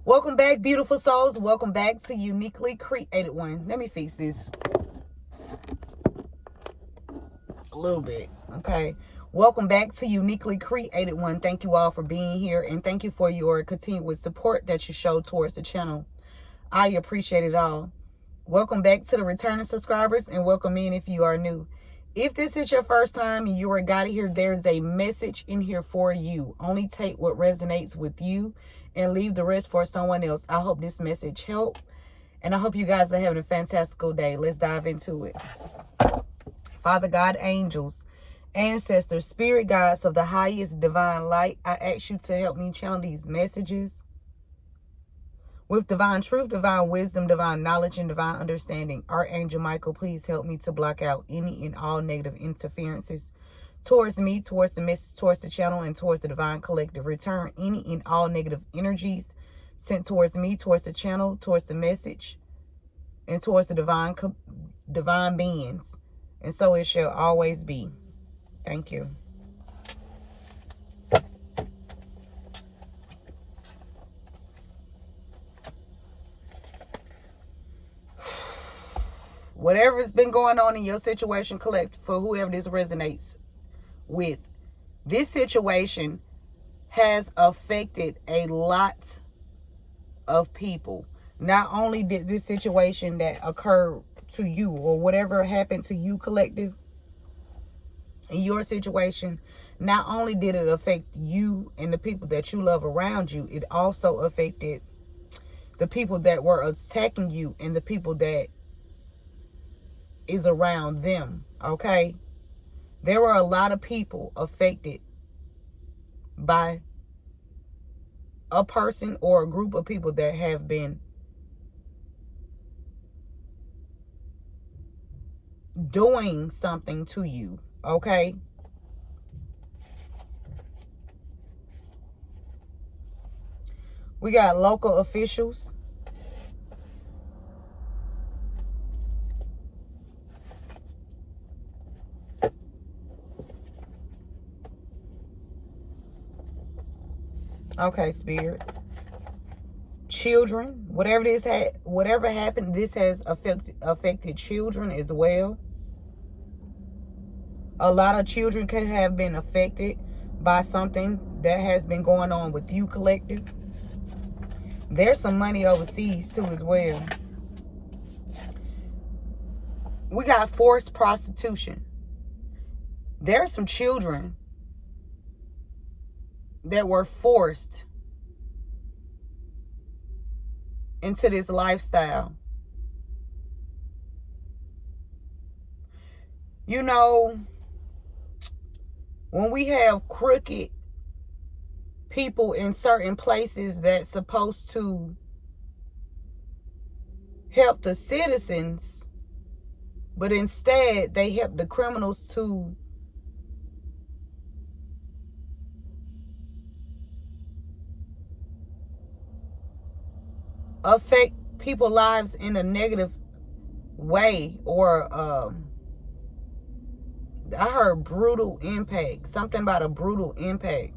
Welcome back, beautiful souls. Welcome back to Uniquely Created One. Let me fix this a little bit, okay? Welcome back to Uniquely Created One. Thank you all for being here, and thank you for your continuous support that you show towards the channel. I appreciate it all. Welcome back to the returning subscribers, and welcome in if you are new. If this is your first time and you are got here, there's a message in here for you. Only take what resonates with you and leave the rest for someone else. I hope this message helped, and I hope you guys are having a fantastical day. Let's dive into it. Father God, angels, ancestors, spirit guides of the highest divine light, I ask you to help me channel these messages with divine truth, divine wisdom, divine knowledge, and divine understanding. Archangel Michael, please help me to block out any and all negative interferences towards me, towards the message, towards the channel, and towards the divine collective. Return any and all negative energies sent towards me, towards the channel, towards the message, and towards the divine beings. And so it shall always be. Thank you. Whatever's been going on in your situation, collect for whoever this resonates with. This situation has affected a lot of people. Not only did this situation that occurred to you or whatever happened to you, collective, in your situation, not only did it affect you and the people that you love around you, it also affected the people that were attacking you and the people that is around them, okay? There were a lot of people affected by a person or a group of people that have been doing something to you, okay? We got local officials. Okay, Spirit. Children, whatever happened, this has affected children as well. A lot of children could have been affected by something that has been going on with you, collective. There's some money overseas too as well. We got forced prostitution. There's some children that were forced into this lifestyle. You know, when we have crooked people in certain places that's supposed to help the citizens, but instead they help the criminals to affect people's lives in a negative way, or I heard brutal impact. Something about a brutal impact.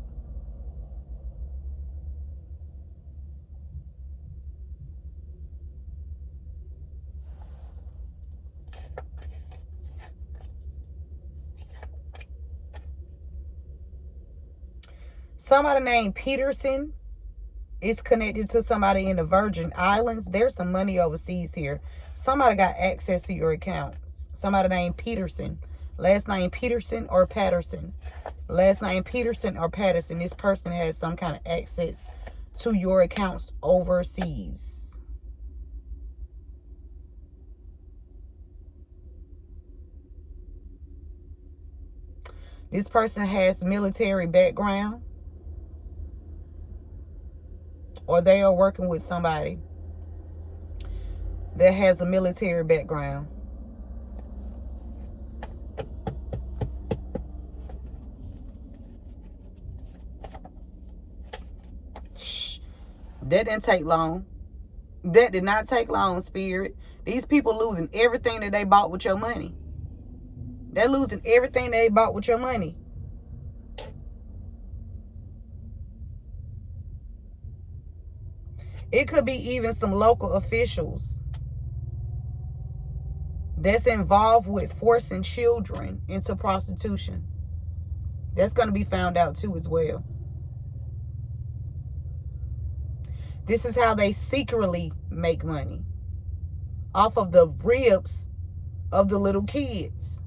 Somebody named Peterson is connected to somebody in the Virgin Islands. There's some money overseas here. Somebody got access to your accounts. Somebody named Peterson. Last name Peterson or Patterson. Last name Peterson or Patterson. This person has some kind of access to your accounts overseas. This person has military background, or they are working with somebody that has a military background. Shh. That didn't take long. That did not take long, Spirit. These people losing everything that they bought with your money. They're losing everything they bought with your money. It could be even some local officials that's involved with forcing children into prostitution. That's going to be found out too as well. This is how they secretly make money, off of the ribs of the little kids.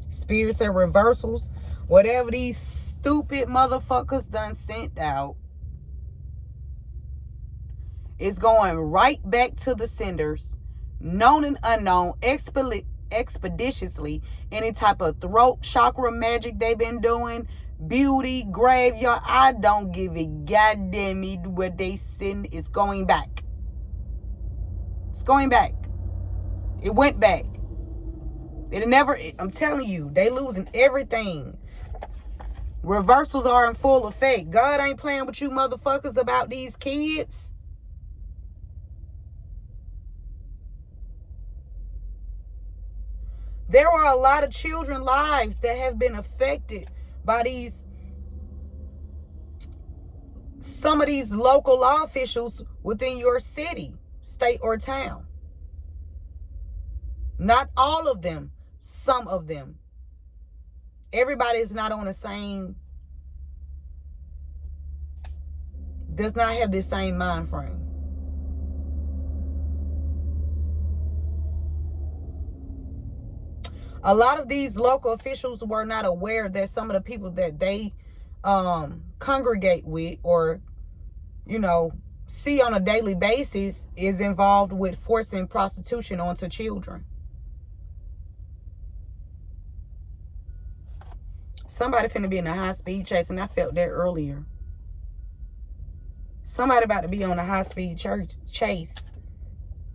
Spirit said reversals. Whatever these stupid motherfuckers done sent out, it's going right back to the senders, known and unknown, expeditiously. Any type of throat chakra magic they've been doing, beauty, graveyard, I don't give a goddamn it what they send. It's going back. It's going back. It went back. It never, I'm telling you, they losing everything. Reversals are in full effect. God ain't playing with you motherfuckers about these kids. There are a lot of children's lives that have been affected by some of these local law officials within your city, state, or town. Not all of them, some of them. Everybody is not on the same, does not have the same mind frame. A lot of these local officials were not aware that some of the people that they congregate with or, see on a daily basis is involved with forcing prostitution onto children. Somebody finna be in a high-speed chase, and I felt that earlier. Somebody about to be on a high-speed chase.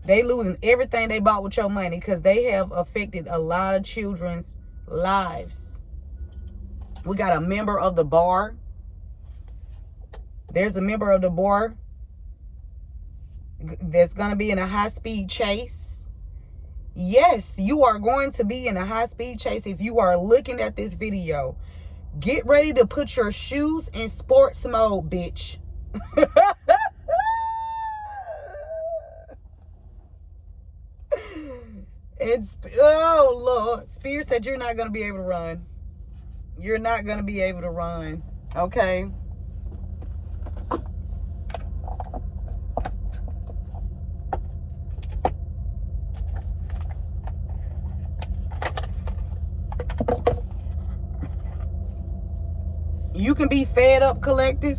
They losing everything they bought with your money because they have affected a lot of children's lives. We got a member of the bar. There's a member of the bar that's going to be in a high-speed chase. Yes, you are going to be in a high-speed chase. If you are looking at this video, get ready to put your shoes in sports mode, bitch. Oh, Lord. Spirit said you're not going to be able to run. You're not going to be able to run. Okay? You can be fed up, collective,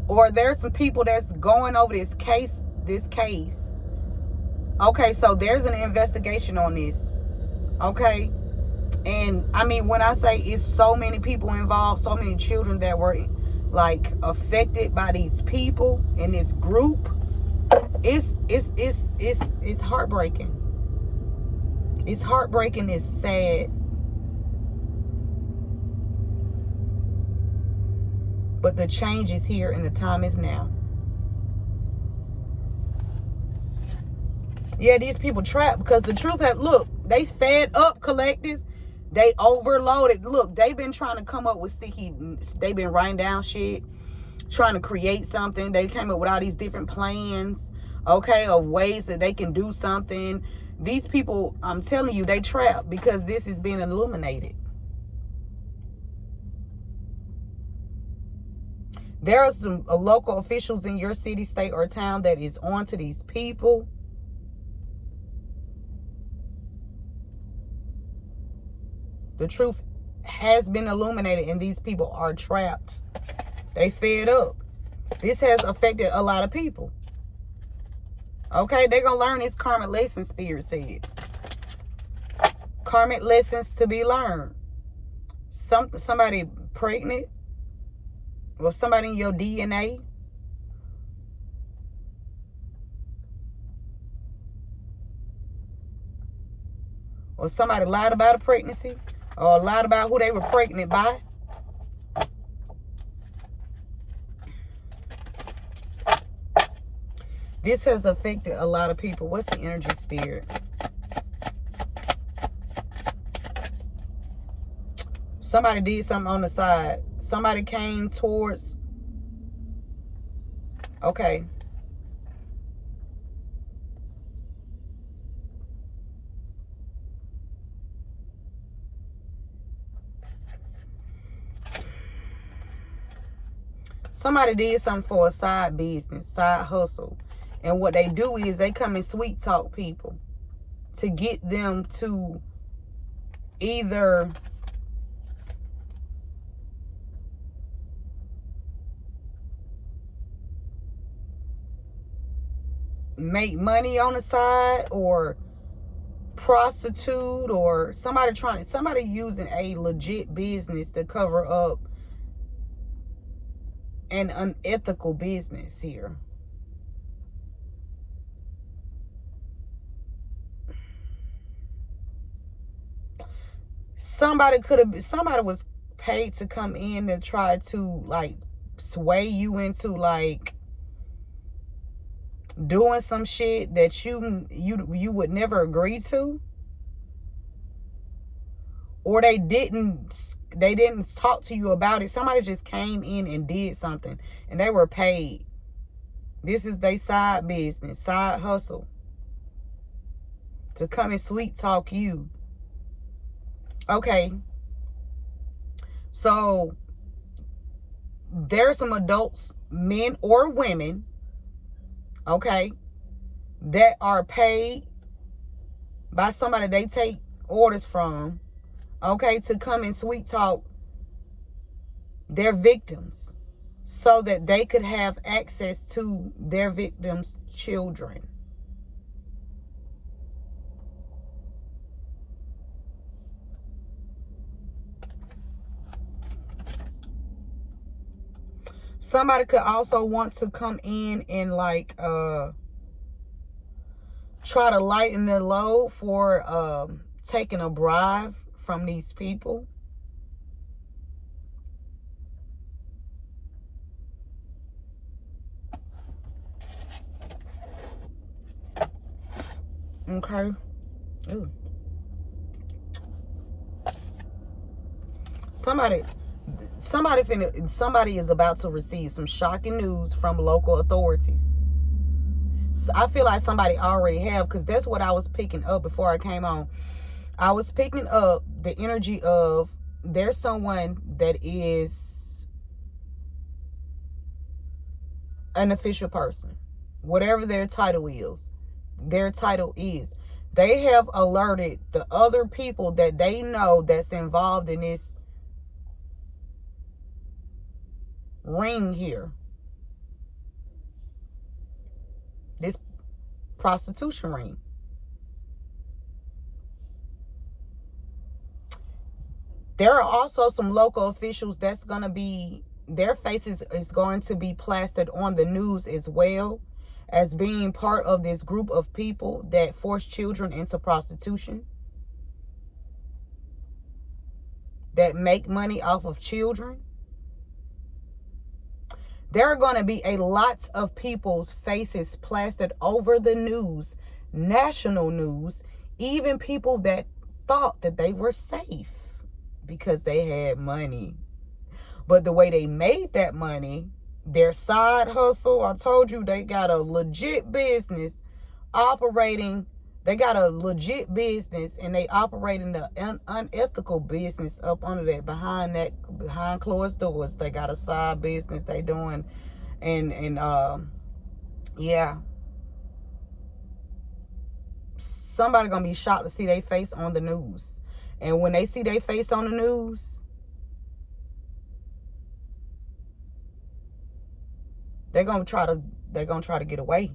or there's some people that's going over this case. Okay, so there's an investigation on this. Okay? And I mean, when I say it's so many people involved, so many children that were like affected by these people in this group, it's heartbreaking. It's heartbreaking, it's sad. But the change is here and the time is now. Yeah, these people trapped because the truth look, they fed up, collective. They overloaded. Look, they've been trying to come up with they've been writing down shit, trying to create something. They came up with all these different plans, okay, of ways that they can do something. These people, I'm telling you, they trapped because this is being illuminated. There are some local officials in your city, state, or town that is on to these people. The truth has been illuminated and these people are trapped. They fed up. This has affected a lot of people. Okay, they're going to learn this karmic lesson, Spirit said. Karmic lessons to be learned. Somebody pregnant. Or somebody in your DNA. Or somebody lied about a pregnancy. Or lied about who they were pregnant by. This has affected a lot of people. What's the energy, Spirit? Somebody did something on the side. Somebody came towards... Okay. Somebody did something for a side business, side hustle. And what they do is they come and sweet talk people to get them to either make money on the side or prostitute, or somebody using a legit business to cover up an unethical business here. Somebody was paid to come in and try to like sway you into like doing some shit that you would never agree to, or they didn't talk to you about it. Somebody just came in and did something and they were paid. This is their side business, side hustle, to come and sweet talk you. Okay, so there's some adults, men or women, okay, that are paid by somebody they take orders from, okay, to come and sweet talk their victims so that they could have access to their victims' children. Somebody could also want to come in and like try to lighten their load for taking a bribe from these people. Okay. Ooh. Somebody is about to receive some shocking news from local authorities. So I feel like somebody already have, because that's what I was picking up before I came on. I was picking up the energy of there's someone that is an official person, whatever their title is. They have alerted the other people that they know that's involved in this ring here, this prostitution ring. There are also some local officials that's going to be, their faces is going to be plastered on the news as well, as being part of this group of people that force children into prostitution, that make money off of children. There are going to be a lot of people's faces plastered over the news, national news, even people that thought that they were safe because they had money. But the way they made that money, their side hustle, I told you they got a legit business operating. They got a legit business and they operating the unethical business up under that, behind closed doors. They got a side business they doing, and yeah. Somebody gonna be shocked to see their face on the news. And when they see their face on the news, they're gonna try to get away.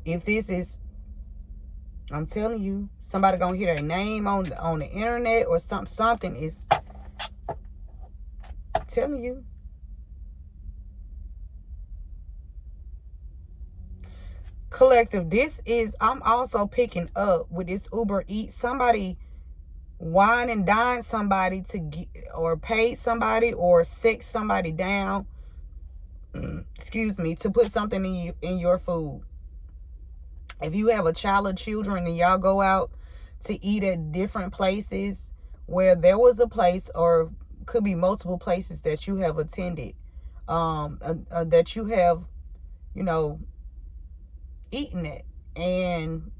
If this is, I'm telling you, somebody gonna hear their name on the internet or something is telling you. Collective, this is, I'm also picking up with this Uber Eats, somebody wine and dine somebody to get, or paid somebody or sex somebody down excuse me, to put something in your food. If you have a child or children and y'all go out to eat at different places where there was a place, or could be multiple places that you have attended, that you have, eaten at, and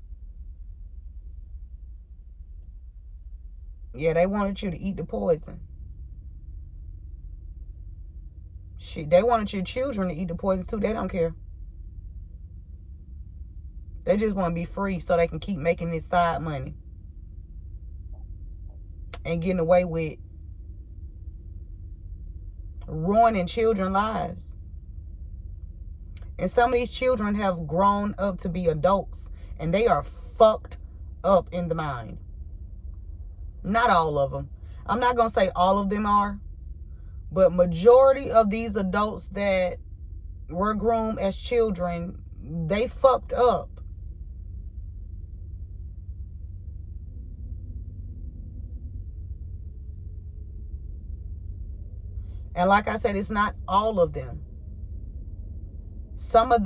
yeah, they wanted you to eat the poison. Shit, they wanted your children to eat the poison too. They don't care. They just want to be free so they can keep making this side money and getting away with ruining children's lives. And some of these children have grown up to be adults, and they are fucked up in the mind. Not all of them. I'm not going to say all of them are, but majority of these adults that were groomed as children, they fucked up. And like I said, it's not all of them. Some of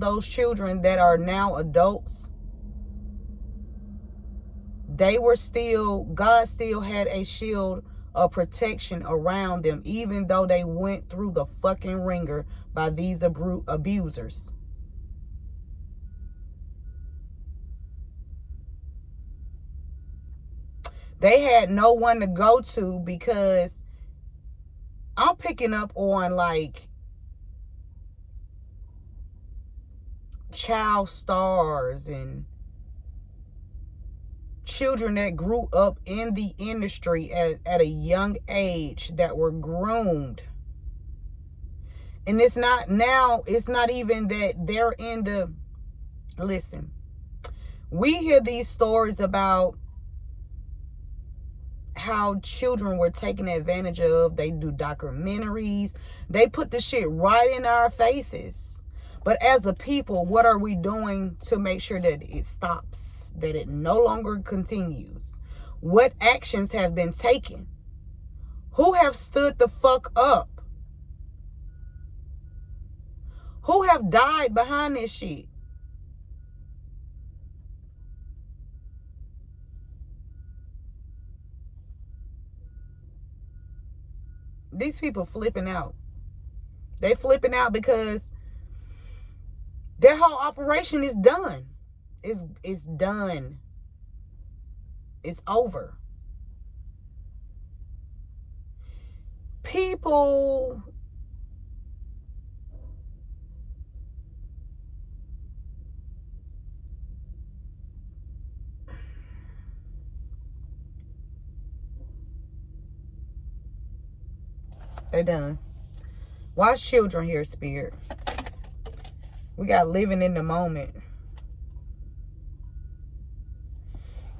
those children that are now adults, God still had a shield of protection around them, even though they went through the fucking ringer by these abusers. They had no one to go to, because I'm picking up on like child stars and children that grew up in the industry at a young age that were groomed. And it's not even that they're in the, listen, we hear these stories about how children were taken advantage of. They do documentaries. They put the shit right in our faces. But as a people, what are we doing to make sure that it stops, that it no longer continues? What actions have been taken? Who have stood the fuck up? Who have died behind this shit? These people flipping out. They flipping out because their whole operation is done. It's done. It's over. People they're done. Watch children here, Spirit. We got living in the moment.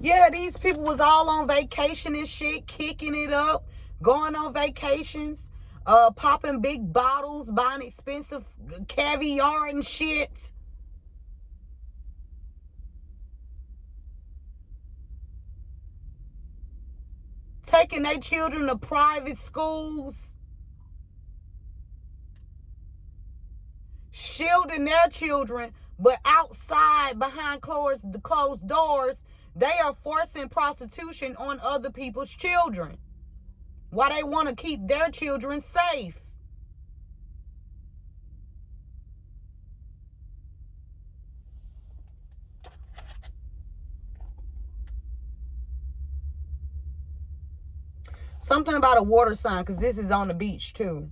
Yeah, these people was all on vacation and shit, kicking it up, going on vacations, popping big bottles, buying expensive caviar and shit. Taking their children to private schools. Shielding their children, but outside, behind closed doors, they are forcing prostitution on other people's children. Why they want to keep their children safe. Something about a water sign, because this is on the beach too.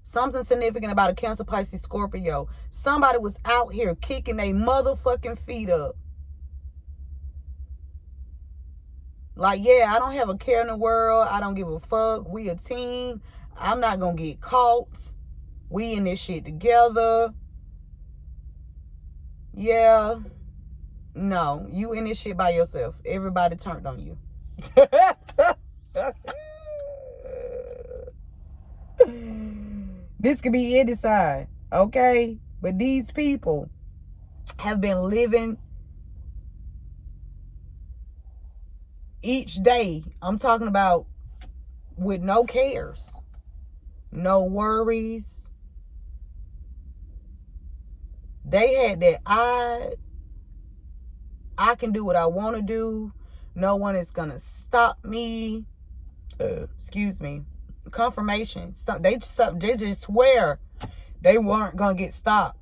Something significant about a Cancer, Pisces, Scorpio. Somebody was out here kicking their motherfucking feet up. Like, yeah, I don't have a care in the world. I don't give a fuck. We a team. I'm not going to get caught. We in this shit together. Yeah. No, you in this shit by yourself. Everybody turned on you. This could be any side, okay? But these people have been living each day. I'm talking about with no cares, no worries, They had that I can do what I want to do. No one is going to stop me. Excuse me. Confirmation. They just swear they weren't going to get stopped.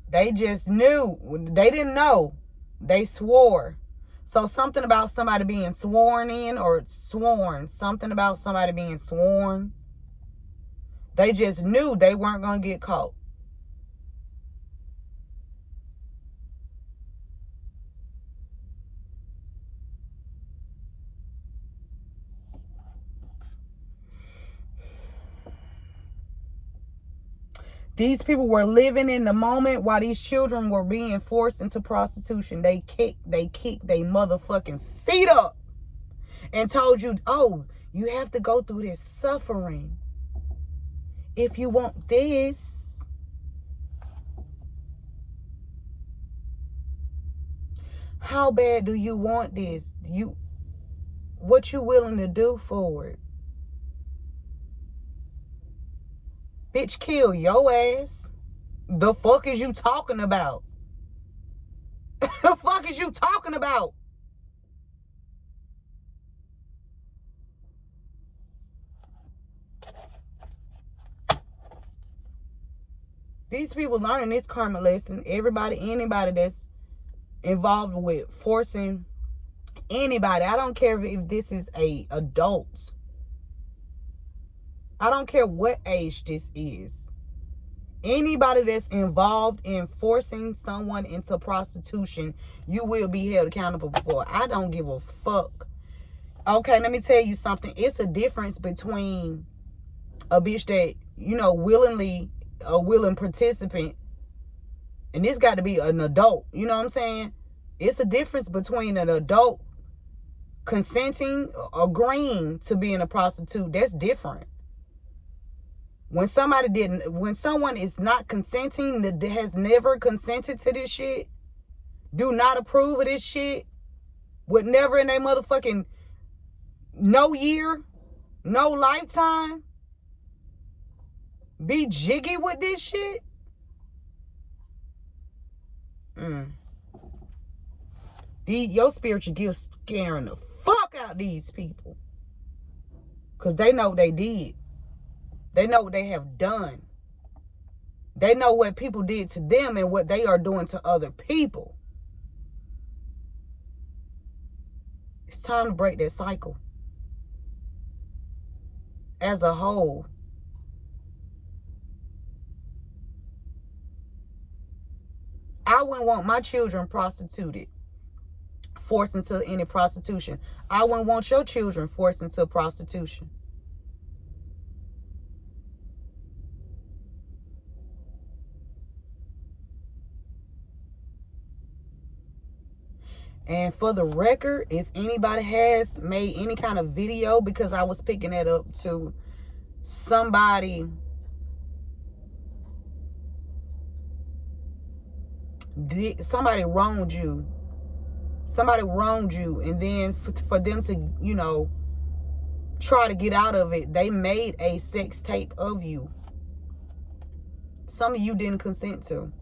They just knew. They didn't know. They swore. So something about somebody being sworn in or sworn. Something about somebody being sworn. They just knew they weren't going to get caught. These people were living in the moment while these children were being forced into prostitution. They kicked they motherfucking feet up and told you, oh, you have to go through this suffering if you want this. How bad do you want this? What you willing to do for it? Bitch, kill your ass. The fuck is you talking about? The fuck is you talking about? These people learning this karma lesson. Anybody that's involved with forcing anybody. I don't care if this is a adult. I don't care what age this is. Anybody that's involved in forcing someone into prostitution, you will be held accountable for. I don't give a fuck. Okay, let me tell you something. It's a difference between a bitch that, willingly, a willing participant, and this got to be an adult. You know what I'm saying? It's a difference between an adult consenting, agreeing to being a prostitute. That's different. When someone is not consenting, that has never consented to this shit, do not approve of this shit, would never in their motherfucking no year, no lifetime, be jiggy with this shit. Your spiritual gifts scaring the fuck out these people. Because they know what they did. They know what they have done. They know what people did to them and what they are doing to other people. It's time to break that cycle. As a whole. I wouldn't want my children prostituted, forced into any prostitution. I wouldn't want your children forced into prostitution. And for the record, if anybody has made any kind of video, because I was picking that up to somebody wronged you. Somebody wronged you, and then for them to, try to get out of it, they made a sex tape of you. Some of you didn't consent to.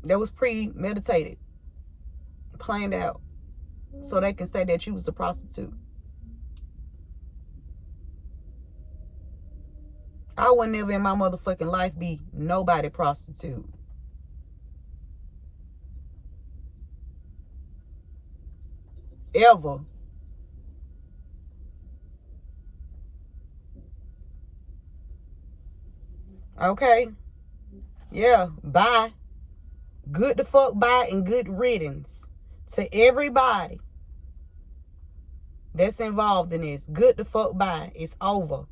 That was premeditated, planned out, so they can say that you was a prostitute. I would never in my motherfucking life be nobody prostitute. Ever. Okay? Yeah, bye. Good the fuck bye and good riddance to everybody that's involved in this. Good the fuck bye. It's over.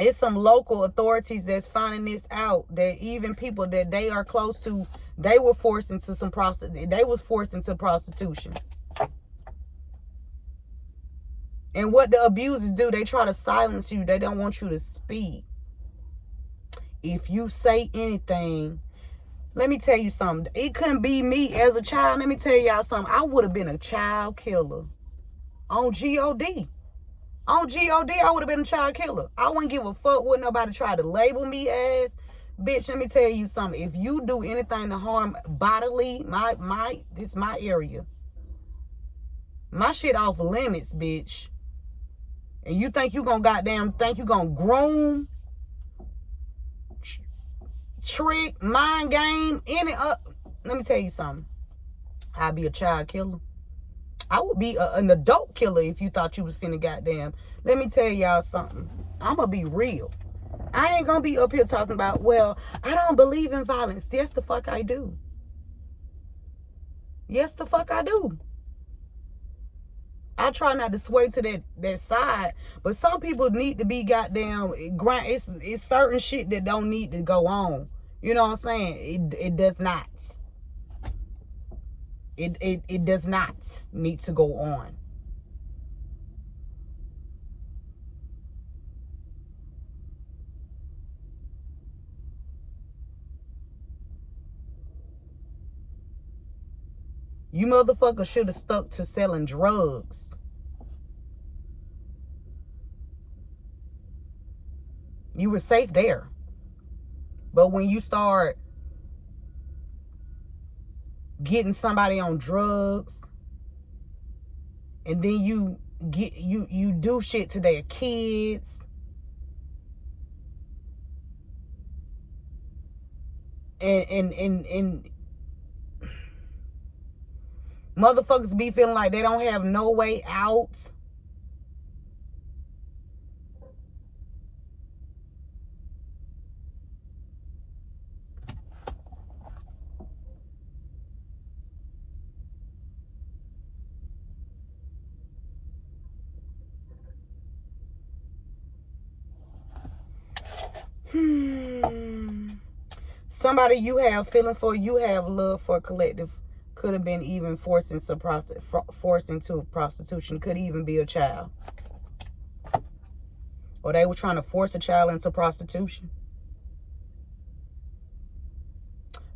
It's some local authorities that's finding this out, that even people that they are close to, they were forced into prostitution. And what the abusers do, they try to silence you. They don't want you to speak. If you say anything, Let me tell you something. It couldn't be me as a child. Let me tell y'all something. I would have been a child killer. On G-O-D. On G-O-D, I would have been a child killer. I wouldn't give a fuck what nobody tried to label me as. Bitch, let me tell you something. If you do anything to harm bodily, this is my area. My shit off limits, bitch. And you think you gonna groom, trick, mind game, let me tell you something. I'd be a child killer. I would be an adult killer if you thought you was finna goddamn. Let me tell y'all something. I'ma be real. I ain't gonna be up here talking about, well, I don't believe in violence. Yes, the fuck I do. Yes, the fuck I do. I try not to sway to that side, but some people need to be goddamn grind. It's certain shit that don't need to go on. You know what I'm saying? It does not. It does not need to go on. You motherfuckers should have stuck to selling drugs. You were safe there. But when you start getting somebody on drugs, and then you do shit to their kids, and motherfuckers be feeling like they don't have no way out. Somebody you have feeling for, you have love for, collective, could have been even forced into prostitution. Could even be a child. Or they were trying to force a child into prostitution.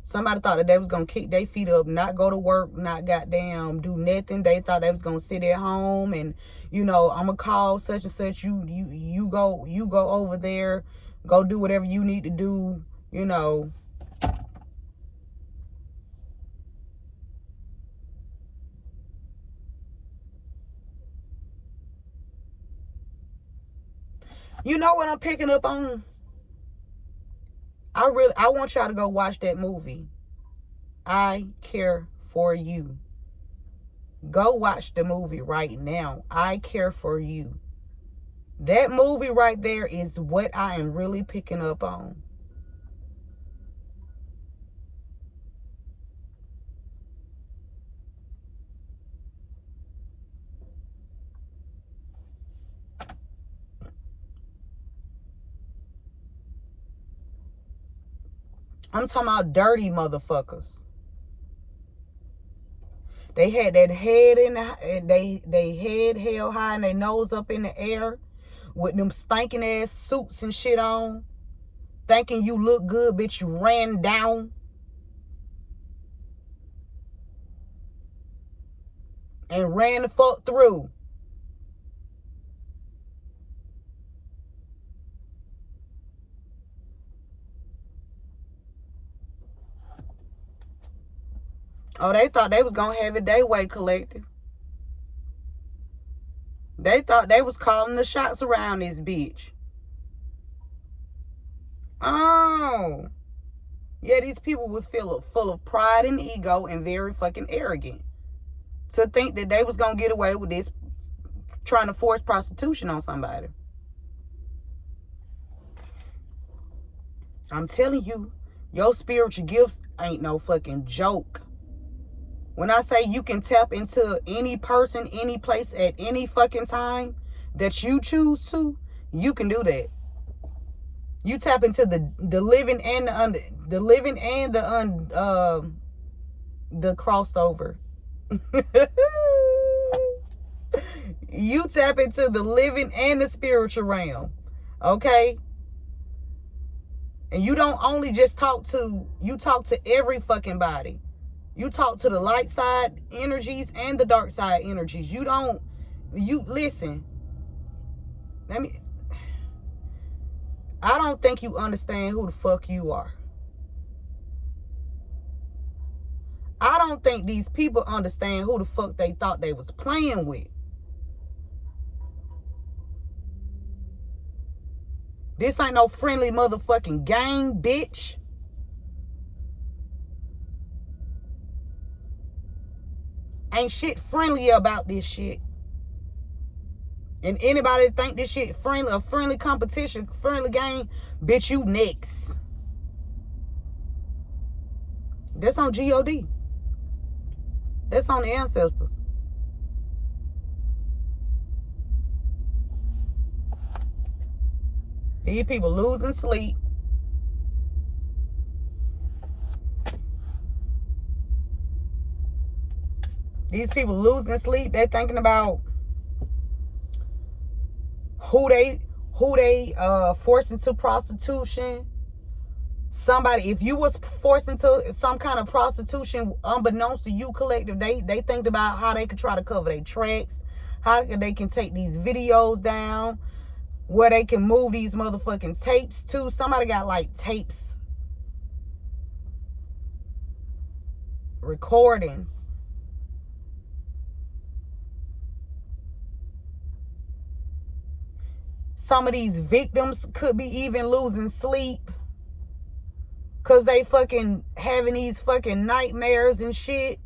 Somebody thought that they was going to kick their feet up, not go to work, not goddamn do nothing. They thought they was going to sit at home and, you know, I'm going to call such and such. You go over there, go do whatever you need to do, you know. You know what I'm picking up on? I want y'all to go watch that movie. I Care for You. Go watch the movie right now. I Care for You. That movie right there is what I am really picking up on. I'm talking about dirty motherfuckers. They had that head in they head held high and their nose up in the air with them stinking ass suits and shit on, thinking you look good, bitch. You ran down. And ran the fuck through. Oh, they thought they was gonna have it their way, collective. They thought they was calling the shots around this bitch. Oh. Yeah, these people was full of pride and ego and very fucking arrogant. To think that they was gonna get away with this, trying to force prostitution on somebody. I'm telling you, your spiritual gifts ain't no fucking joke. When I say you can tap into any person, any place, at any fucking time that you choose to, you can do that. You tap into the living and the crossover. You tap into the living and the spiritual realm. Okay? And you don't only just talk to, you talk to every fucking body. You talk to the light side energies and the dark side energies. Listen. I don't think you understand who the fuck you are. I don't think these people understand who the fuck they thought they was playing with. This ain't no friendly motherfucking game, bitch. Ain't shit friendly about this shit. And anybody that think this shit friendly, a friendly competition, friendly game, bitch, you next. That's on God. That's on the ancestors. These people losing sleep. These people losing sleep. They're thinking about who they forced into prostitution. Somebody, if you was forced into some kind of prostitution unbeknownst to you, collective, they think about how they could try to cover their tracks, how they can take these videos down, where they can move these motherfucking tapes to. Somebody got like tapes, recordings. Some of these victims could be even losing sleep because they fucking having these fucking nightmares and shit.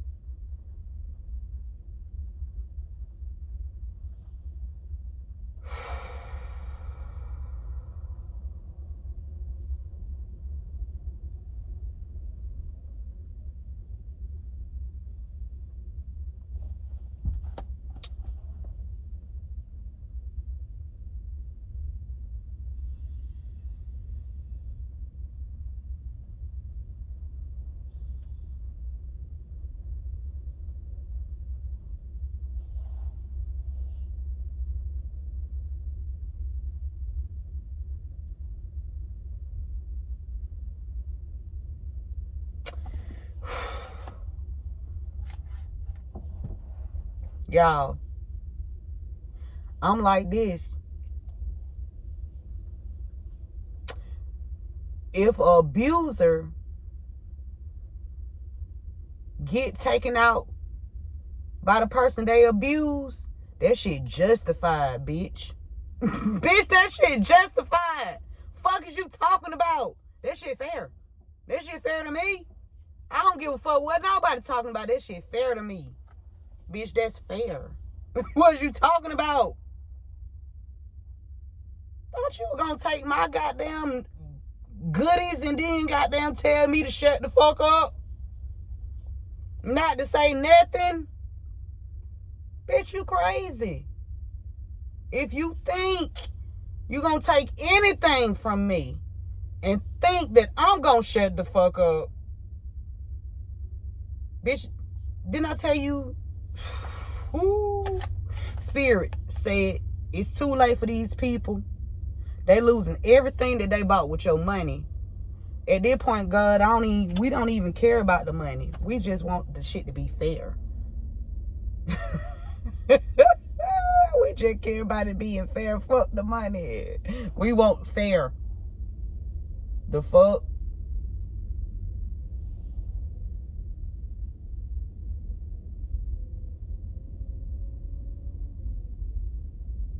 Y'all, I'm like this. If an abuser get taken out by the person they abuse, that shit justified, bitch. Bitch, that shit justified. Fuck is you talking about? That shit fair. That shit fair to me. I don't give a fuck what nobody talking about. That shit fair to me. Bitch, that's fair. What is you talking about? Thought you were gonna take my goddamn goodies and then goddamn tell me to shut the fuck up? Not to say nothing? Bitch, you crazy. If you think you gonna take anything from me and think that I'm gonna shut the fuck up, bitch, didn't I tell you? Ooh, Spirit said it's too late for these people. They losing everything that they bought with your money. At this point, God, we don't even care about the money. We just want the shit to be fair. We just care about it being fair. Fuck the money. We want fair. The fuck?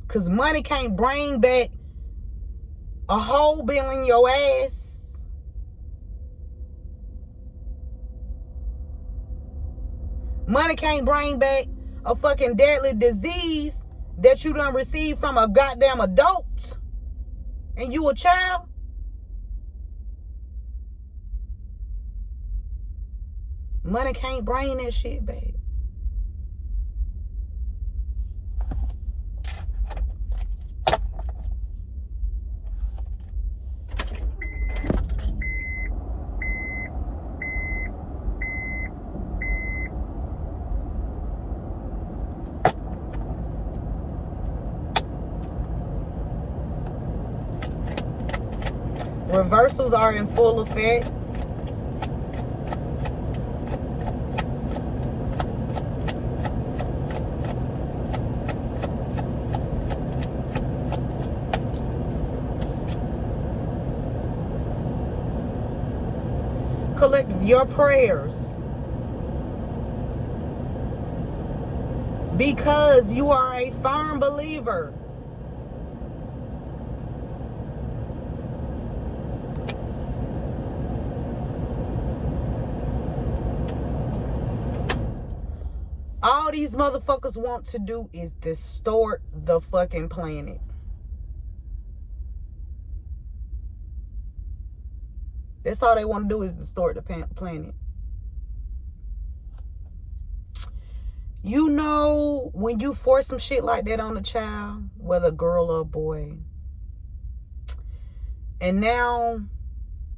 Because money can't bring back a hole bill in your ass. Money can't bring back a fucking deadly disease that you done received from a goddamn adult and you a child. Money can't bring that shit back. Reversals are in full effect. Collective, your prayers, because you are a firm believer. All these motherfuckers want to do is distort the fucking planet. That's all they want to do is distort the planet. You know, when you force some shit like that on a child, whether a girl or a boy, and now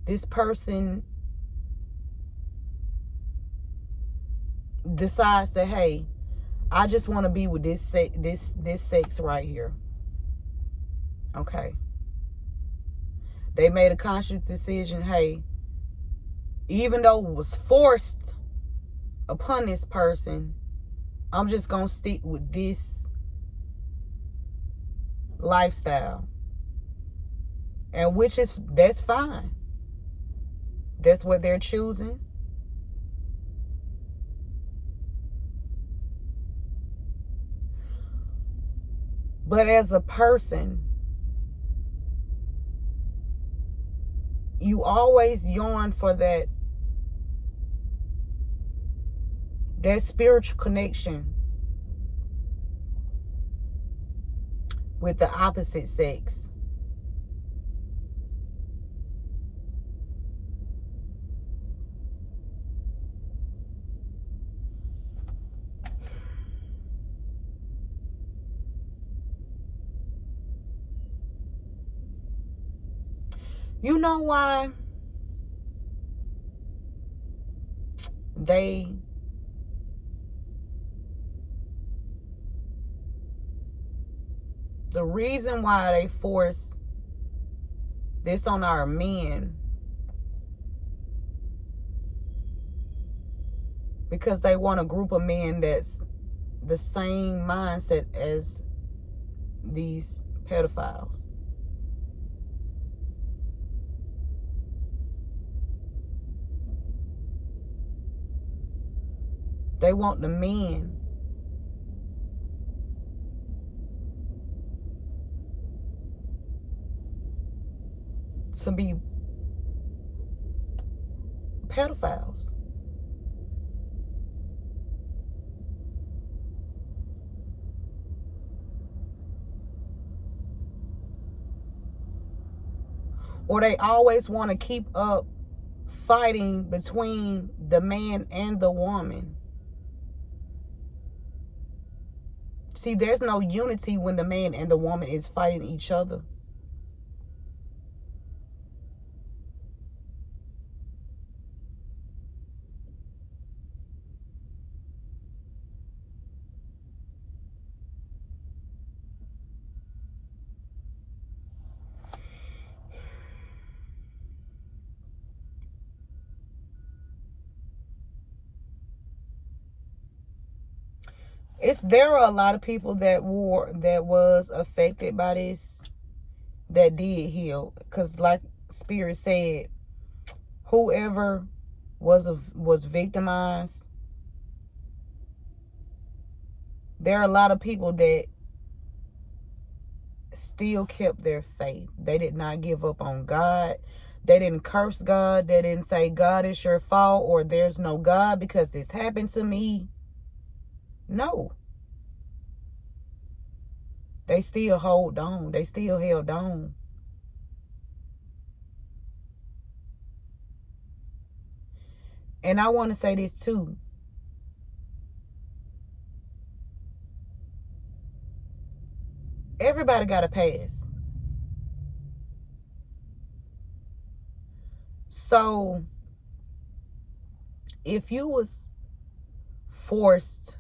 this person decides that, hey, I just want to be with this sex right here. Okay. They made a conscious decision, hey, even though it was forced upon this person, I'm just going to stick with this lifestyle. And that's fine. That's what they're choosing. But as a person, you always yearn for that spiritual connection with the opposite sex. You know why the reason why they force this on our men, because they want a group of men that's the same mindset as these pedophiles. They want the men to be pedophiles. Or they always want to keep up fighting between the man and the woman. See, there's no unity when the man and the woman is fighting each other. There are a lot of people that was affected by this that did heal, because like Spirit said, whoever was victimized, there are a lot of people that still kept their faith. They did not give up on God. They didn't curse God. They didn't say, God, it's your fault, or there's no God because this happened to me. No. They still hold on. They still held on. And I want to say this too. Everybody got a past. So if you was forced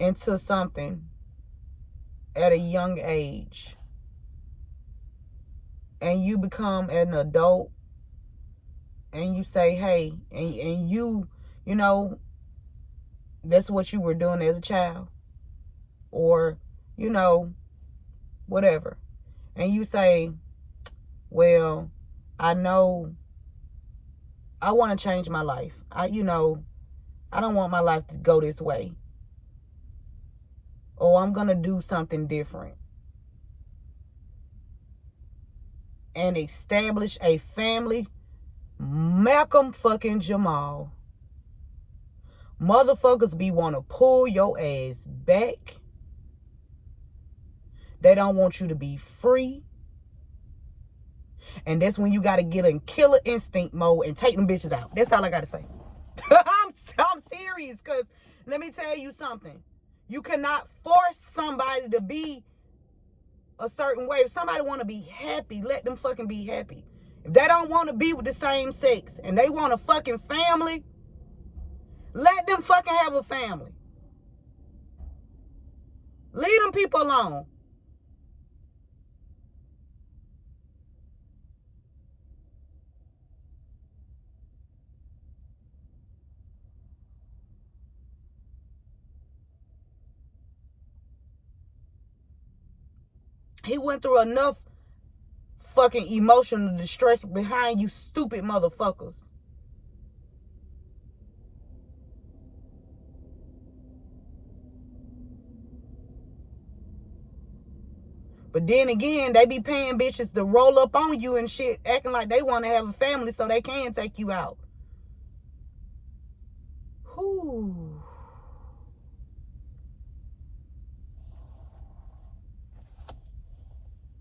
into something at a young age, and you become an adult and you say, hey, and you know, that's what you were doing as a child, or, you know, whatever. And you say, well, I know I want to change my life. I don't want my life to go this way. Or I'm going to do something different. And establish a family. Malcolm fucking Jamal. Motherfuckers be want to pull your ass back. They don't want you to be free. And that's when you got to get in killer instinct mode and take them bitches out. That's all I got to say. I'm serious, because let me tell you something. You cannot force somebody to be a certain way. If somebody want to be happy, let them fucking be happy. If they don't want to be with the same sex and they want a fucking family, let them fucking have a family. Leave them people alone. He went through enough fucking emotional distress behind you stupid motherfuckers. But then again, they be paying bitches to roll up on you and shit, acting like they want to have a family so they can take you out. Whew.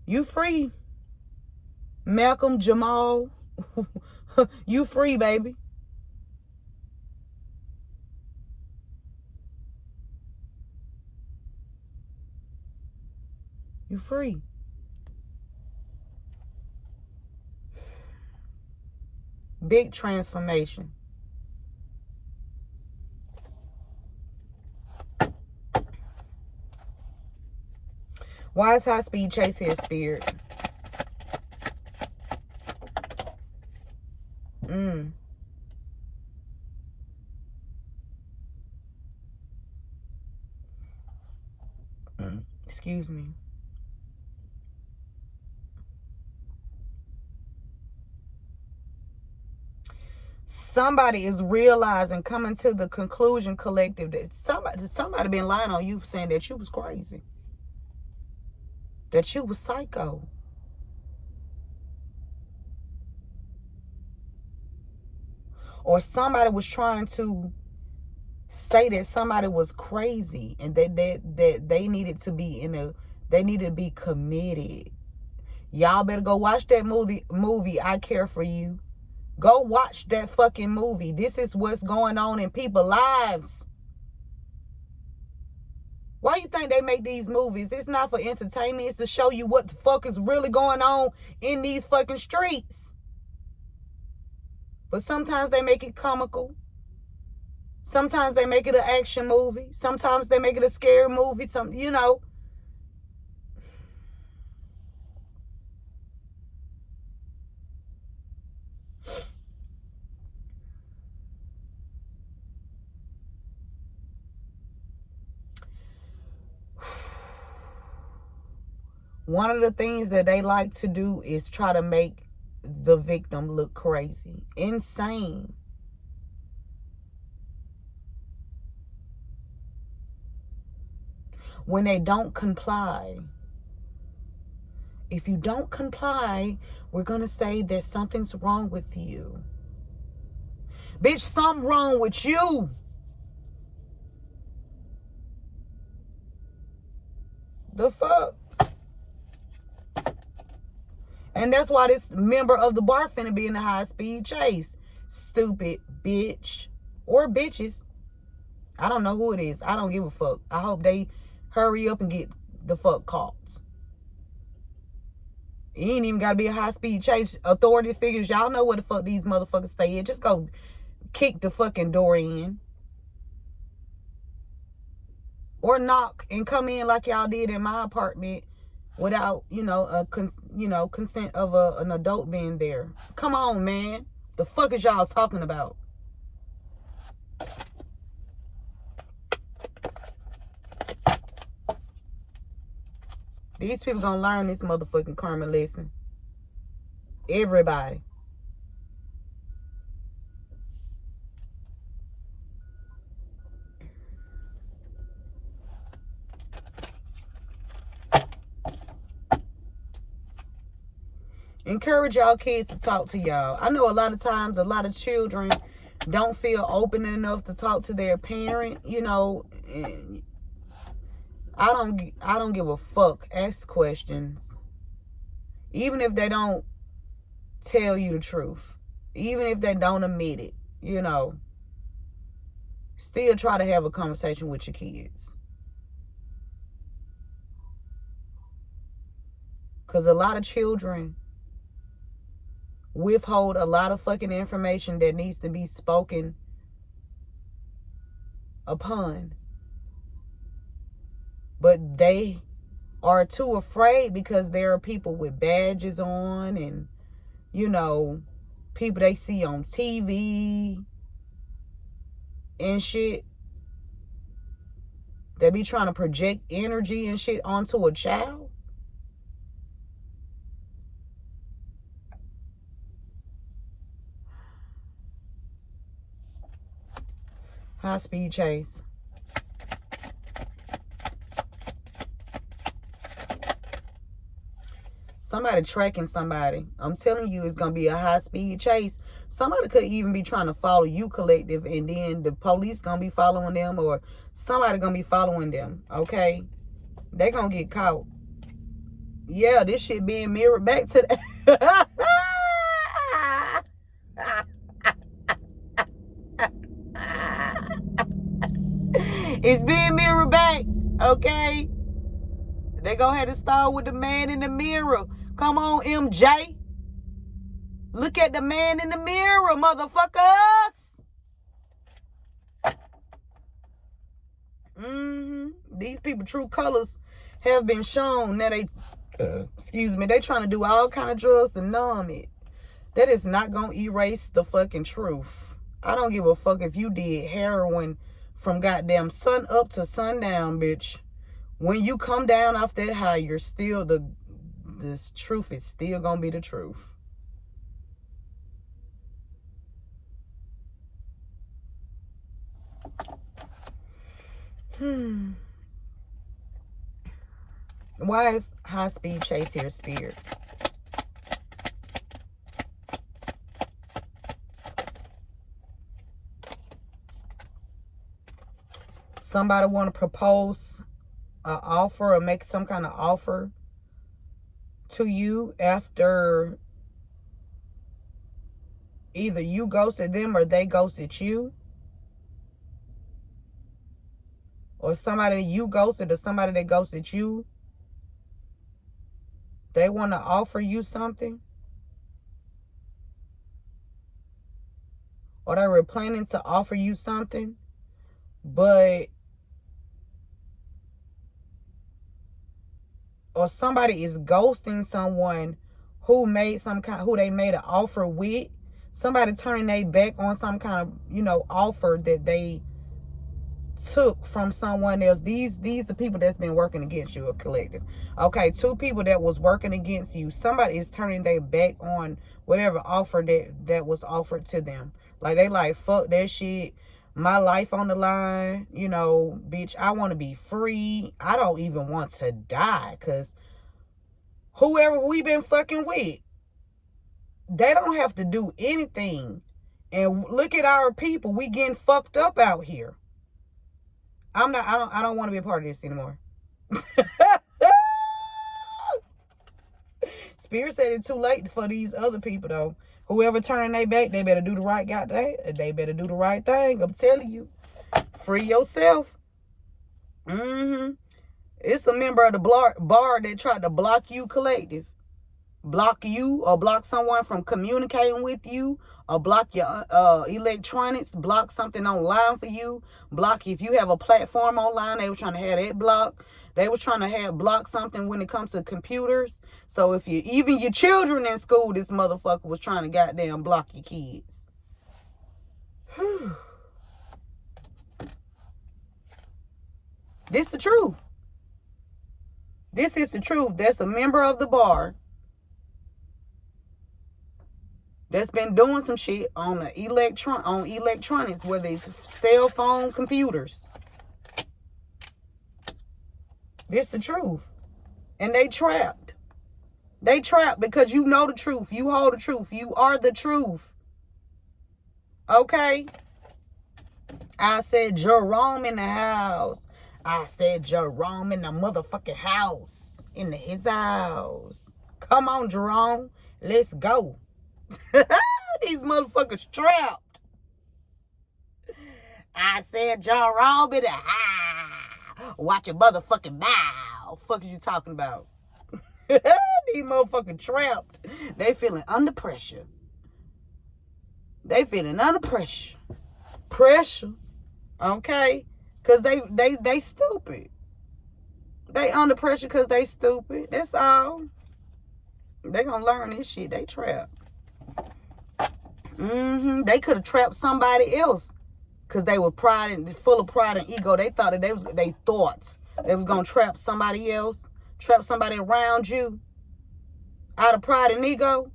You free, Malcolm Jamal. You free, baby. You free. Big transformation. Why is high speed chase here, Spirit? Excuse me. Somebody is realizing, coming to the conclusion collective, that somebody been lying on you, saying that you was crazy, that you was psycho. Or somebody was trying to say that somebody was crazy and that they needed to be they needed to be committed. Y'all better go watch that movie I Care For You. Go watch that fucking movie. This is what's going on in people's lives. Why you think they make these movies? It's not for entertainment. It's to show you what the fuck is really going on in these fucking streets. But sometimes they make it comical. Sometimes they make it an action movie. Sometimes they make it a scary movie. You know. One of the things that they like to do is try to make the victim look crazy, insane. When they don't comply. If you don't comply, we're going to say that something's wrong with you. Bitch, something wrong with you. The fuck? And that's why this member of the bar finna be in a high-speed chase. Stupid bitch. Or bitches. I don't know who it is. I don't give a fuck. I hope they hurry up and get the fuck caught. It ain't even got to be a high-speed chase. Authority figures, y'all know where the fuck these motherfuckers stay at. Just go kick the fucking door in. Or knock and come in like y'all did in my apartment without, consent of an adult being there. Come on, man. The fuck is y'all talking about? These people gonna learn this motherfucking karma lesson. Everybody. Encourage y'all kids to talk to y'all. I know a lot of times a lot of children don't feel open enough to talk to their parent, and I don't give a fuck. Ask questions. Even if they don't tell you the truth. Even if they don't admit it, still try to have a conversation with your kids. Because a lot of children withhold a lot of fucking information that needs to be spoken upon. But they are too afraid because there are people with badges on and, people they see on TV and shit. They be trying to project energy and shit onto a child. High speed chase. Somebody tracking somebody. I'm telling you, it's going to be a high speed chase. Somebody could even be trying to follow you, collective, and then the police going to be following them, or somebody going to be following them, okay? They going to get caught. Yeah, this shit being mirrored back to that. It's being mirrored back, okay? They gonna have to start with the man in the mirror. Come on, MJ. Look at the man in the mirror, motherfuckers. These people true colors have been shown. Now they, they trying to do all kind of drugs to numb it. That is not gonna erase the fucking truth. I don't give a fuck if you did heroin from goddamn sun up to sundown, bitch. When you come down off that high, you're still this truth is still gonna be the truth. Why is high speed chase here, Spirit? Somebody want to propose an offer or make some kind of offer to you after either you ghosted them or they ghosted you, or somebody that you ghosted or somebody that ghosted you. They want to offer you something, or they were planning to offer you something, but or somebody is ghosting someone who they made an offer with. Somebody turning their back on some kind of, offer that they took from someone else. These the people that's been working against you, a collective. Okay, two people that was working against you. Somebody is turning their back on whatever offer that was offered to them. Like they like, fuck that shit. My life on the line, bitch, I want to be free. I don't even want to die, because whoever we been fucking with, they don't have to do anything. And look at our people. We getting fucked up out here. I don't want to be a part of this anymore. Spirit said it's too late for these other people, though. Whoever turning their back, they better do the right goddamn. They better do the right thing. I'm telling you. Free yourself. It's a member of the bar that tried to block you, collective. Block you or block someone from communicating with you, or block your electronics, block something online for you, block if you have a platform online, they were trying to have that blocked. They was trying to block something when it comes to computers. So if even your children in school, this motherfucker was trying to goddamn block your kids. This the truth. This is the truth. That's a member of the bar that's been doing some shit on electronics, whether it's cell phone, computers. This the truth. And they trapped. They trapped because you know the truth. You hold the truth. You are the truth. Okay? I said Jerome in the house. I said Jerome in the motherfucking house. In his house. Come on, Jerome. Let's go. These motherfuckers trapped. I said Jerome in the house. Watch your motherfucking mouth. Fuck is you talking about? These motherfucking trapped. They feeling under pressure. They feeling under pressure. Pressure. Okay? Because they stupid. They under pressure because they stupid. That's all. They gonna learn this shit. They trapped. They could have trapped somebody else. Because they were full of pride and ego. They thought that they was going to trap somebody else. Trap somebody around you. Out of pride and ego.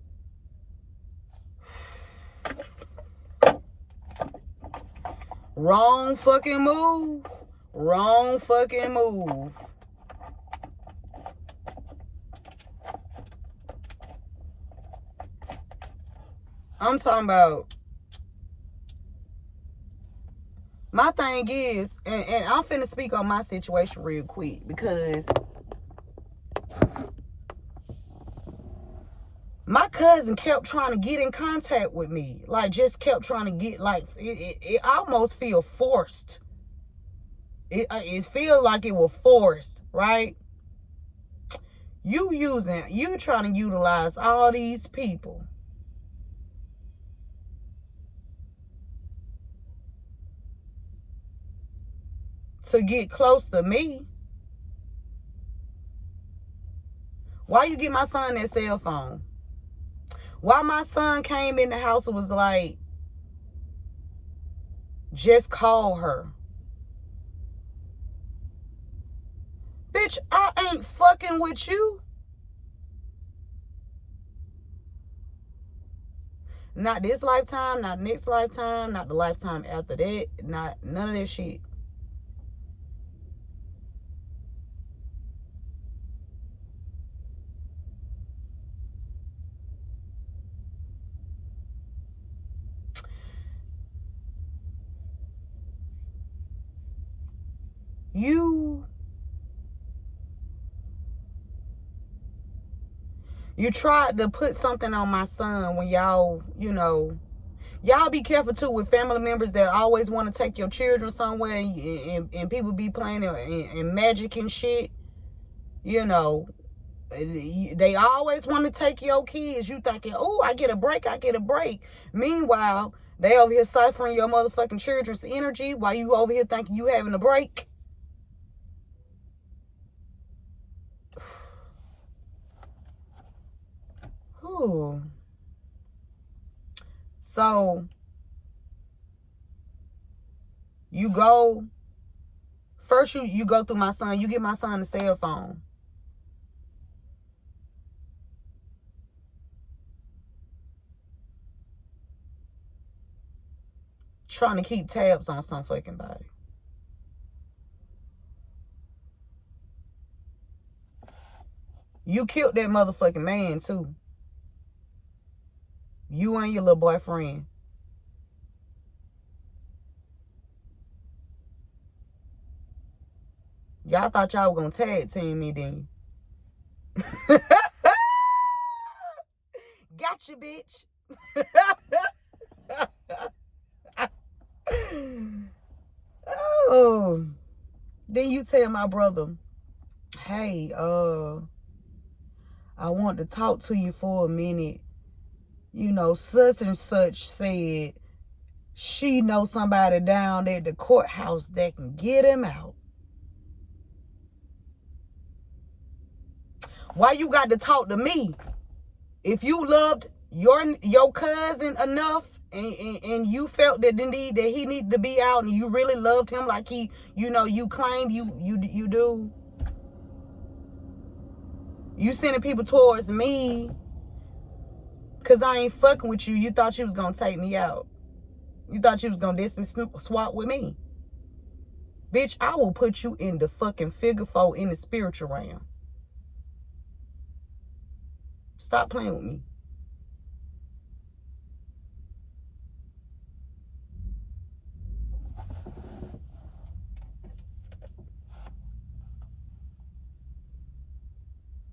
Wrong fucking move. Wrong fucking move. I'm talking about. My thing is, and I'm finna speak on my situation real quick because my cousin kept trying to get in contact with me. Like, just kept trying to get, like, it almost feel forced. It feel like it was forced, right? You trying to utilize all these people. To get close to me. Why you get my son that cell phone? Why my son came in the house and was like, just call her. Bitch, I ain't fucking with you. Not this lifetime, not next lifetime, not the lifetime after that, not none of that shit. You tried to put something on my son when y'all be careful too with family members that always want to take your children somewhere and people be playing in magic and shit. You know, they always want to take your kids. You thinking, oh, I get a break. Meanwhile, they over here ciphering your motherfucking children's energy while you over here thinking you having a break. Ooh. So you go first. You go through my son. You get my son a cell phone. Trying to keep tabs on some fucking body. You killed that motherfucking man too. You and your little boyfriend. Y'all thought y'all were gonna tag team me, didn't you? Gotcha, bitch. Oh. Then you tell my brother, hey, I want to talk to you for a minute. You know, such and such said she knows somebody down at the courthouse that can get him out. Why you got to talk to me? If you loved your cousin enough and you felt that indeed that he needed to be out and you really loved him like he, you claimed you do. You sending people towards me because I ain't fucking with you. You thought you was going to take me out. You thought you was going to distance swap with me. Bitch, I will put you in the fucking figure four in the spiritual realm. Stop playing with me.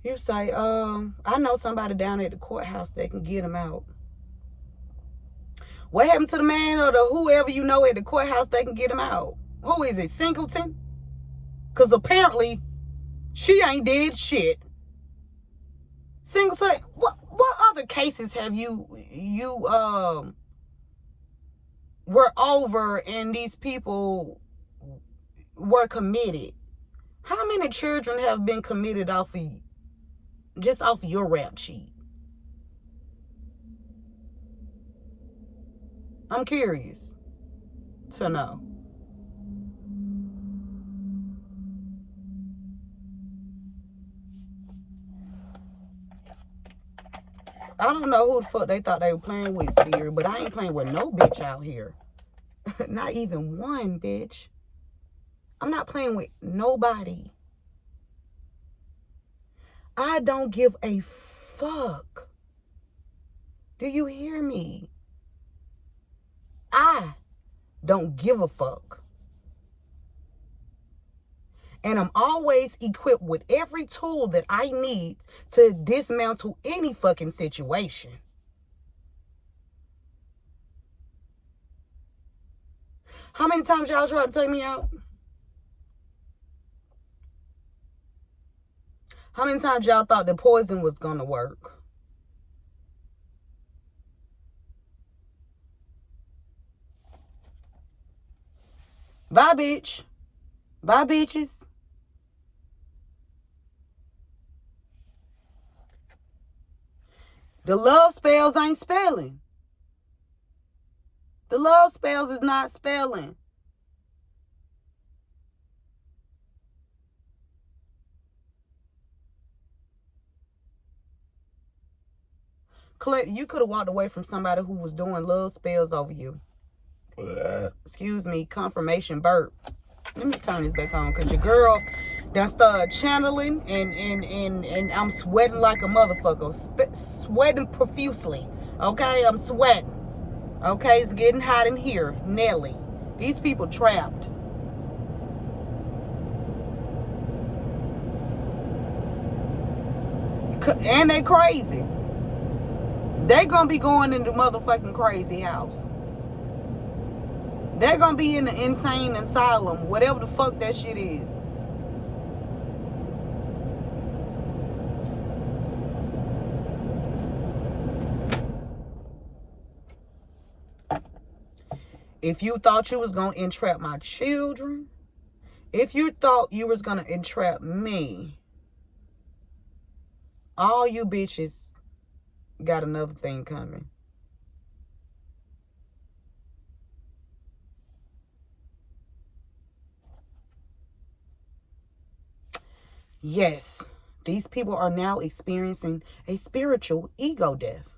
You say, I know somebody down at the courthouse that can get him out. What happened to the man or the whoever you know at the courthouse that can get him out? Who is it, Singleton? Because apparently she ain't did shit. Singleton, what other cases have you were over and these people were committed? How many children have been committed off of your rap sheet? I'm curious to know. I don't know who the fuck they thought they were playing with, Spirit, but I ain't playing with no bitch out here. Not even one, bitch. I'm not playing with nobody. I don't give a fuck. Do you hear me? I don't give a fuck. And I'm always equipped with every tool that I need to dismantle any fucking situation. How many times y'all tried to take me out? How many times y'all thought the poison was going to work? Bye, bitch. Bye, bitches. The love spells ain't spelling. The love spells is not spelling. Colette, you could have walked away from somebody who was doing love spells over you. Excuse me, confirmation burp. Let me turn this back on because your girl done started channeling and I'm sweating like a motherfucker. Sweating profusely. Okay, I'm sweating. Okay, it's getting hot in here. Nelly. These people trapped. And they crazy. They gonna be going in the motherfucking crazy house. They're gonna be in the insane asylum, whatever the fuck that shit is. If you thought you was gonna entrap my children, if you thought you was gonna entrap me, all you bitches got another thing coming. Yes, these people are now experiencing a spiritual ego death.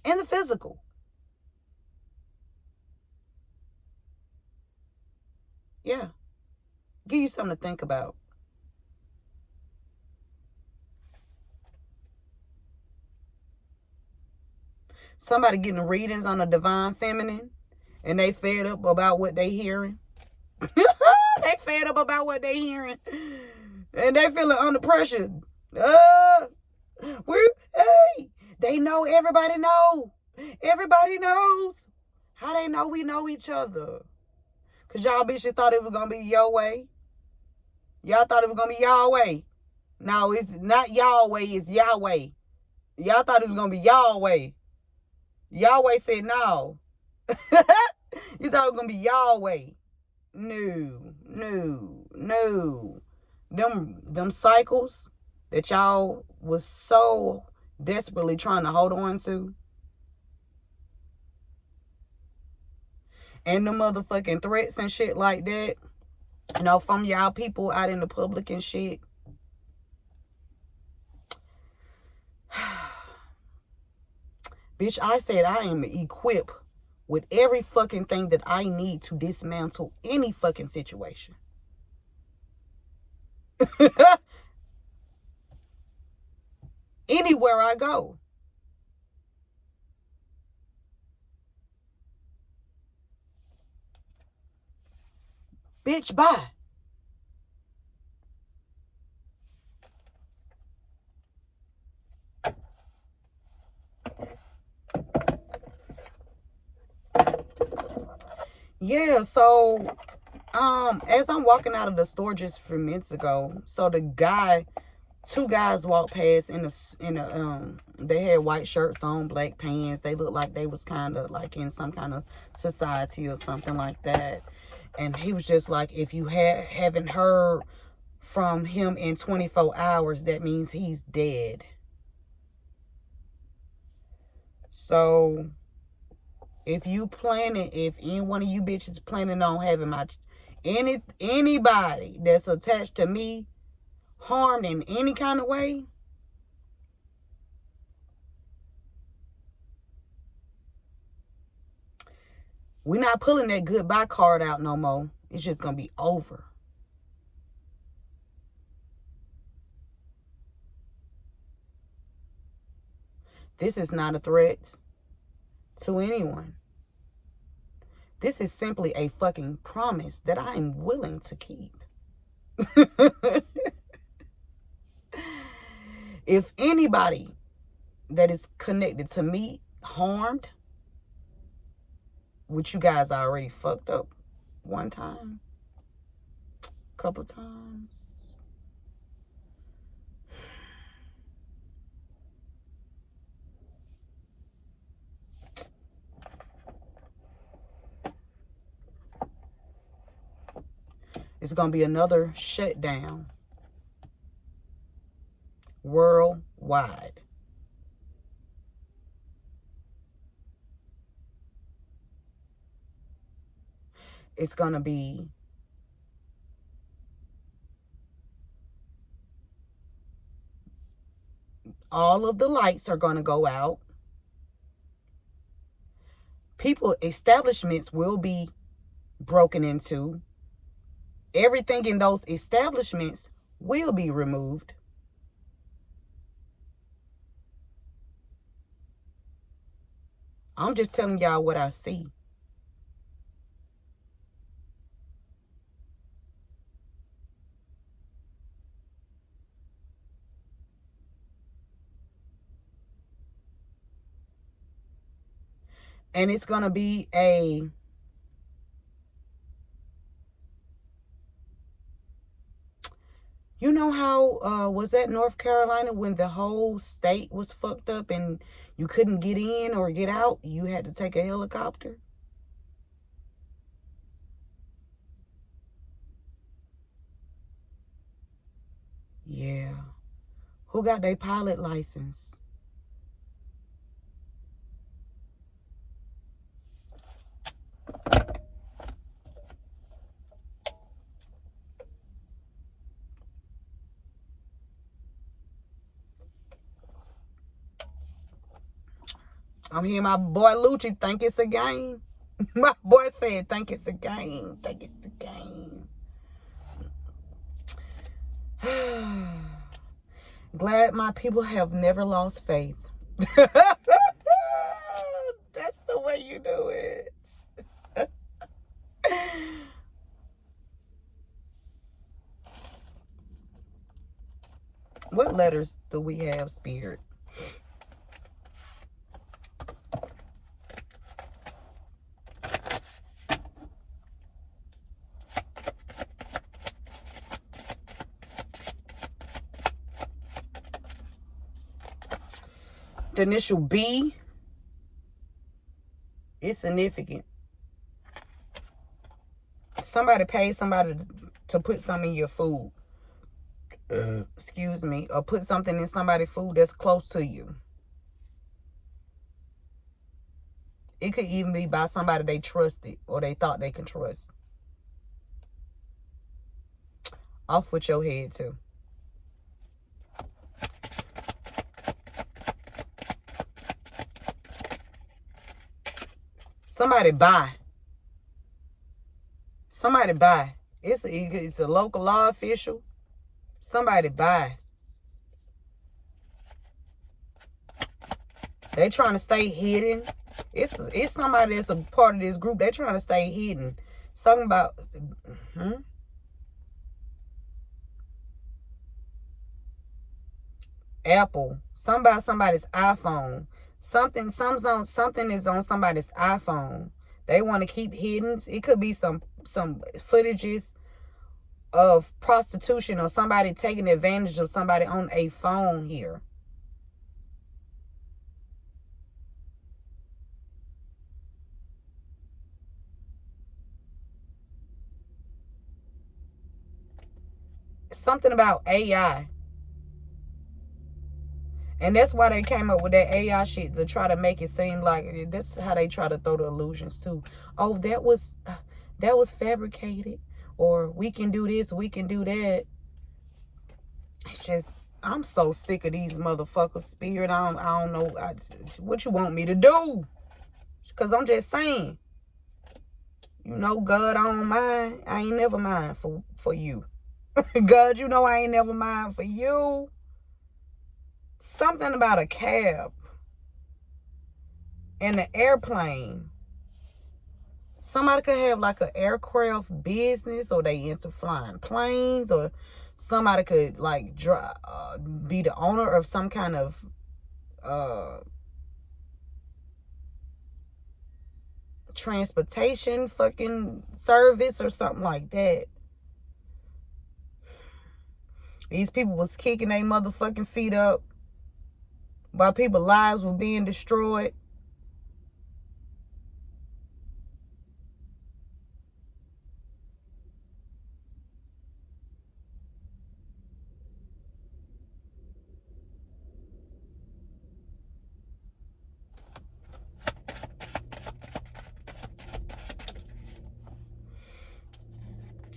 And the physical. Yeah. Give you something to think about. Somebody getting readings on the divine feminine and they fed up about what they hearing. They fed up about what they hearing. And they feeling under pressure. Hey, they know, everybody know. Everybody knows. How they know we know each other? Because y'all bitches thought it was going to be your way. Y'all thought it was going to be y'all way. No, it's not y'all way, it's Yahweh. Y'all thought it was going to be y'all way. Yahweh said no. You thought it was going to be y'all way. No. them cycles that y'all was so desperately trying to hold on to, and the motherfucking threats and shit like that, you know, from y'all people out in the public and shit. Bitch, I said I am equipped with every fucking thing that I need to dismantle any fucking situation. Anywhere I go. Bitch, bye. Yeah, so as I'm walking out of the store just a few minutes ago, so two guys walked past they had white shirts on, black pants. They looked like they was kind of like in some kind of society or something like that. And he was just like, if you haven't heard from him in 24 hours, that means he's dead. So if any one of you bitches planning on having anybody that's attached to me harmed in any kind of way, we're not pulling that goodbye card out no more. It's just gonna be over. This is not a threat to anyone. This is simply a fucking promise that I am willing to keep. If anybody that is connected to me harmed, which you guys already fucked up one time, couple of times, it's going to be another shutdown worldwide. It's going to be all of the lights are going to go out. Establishments will be broken into. Everything in those establishments will be removed. I'm just telling y'all what I see. And it's going to be you know how, was that North Carolina when the whole state was fucked up and you couldn't get in or get out? You had to take a helicopter. Yeah. Who got their pilot license? I'm hearing my boy Lucci think it's a game. My boy said, think it's a game. Think it's a game. Glad my people have never lost faith. That's the way you do it. What letters do we have, Spirit? The initial B is significant. Somebody paid somebody to put some in your food. excuse me, or put something in somebody's food that's close to you. It could even be by somebody they trusted or they thought they could trust. Off with your head too. Somebody buy. Somebody buy. It's a local law official. Somebody buy. They trying to stay hidden. It's somebody that's a part of this group. They trying to stay hidden. Something about Apple. Somebody's iPhone. Something is on somebody's iPhone. They want to keep hidden. It could be some footages of prostitution or somebody taking advantage of somebody on a phone here. Something about AI. And that's why they came up with that AI shit, to try to make it seem like that's how they try to throw the illusions too. Oh, that was fabricated, or we can do this, we can do that. It's just, I'm so sick of these motherfuckers. Spirit, I don't know what you want me to do, because I'm just saying, you know, God, I don't mind. I ain't never mind for you. God, you know I ain't never mind for you. Something about a cab and an airplane. Somebody could have like an aircraft business, or they into flying planes, or somebody could like be the owner of some kind of transportation fucking service or something like that. These people was kicking their motherfucking feet up while people's lives were being destroyed.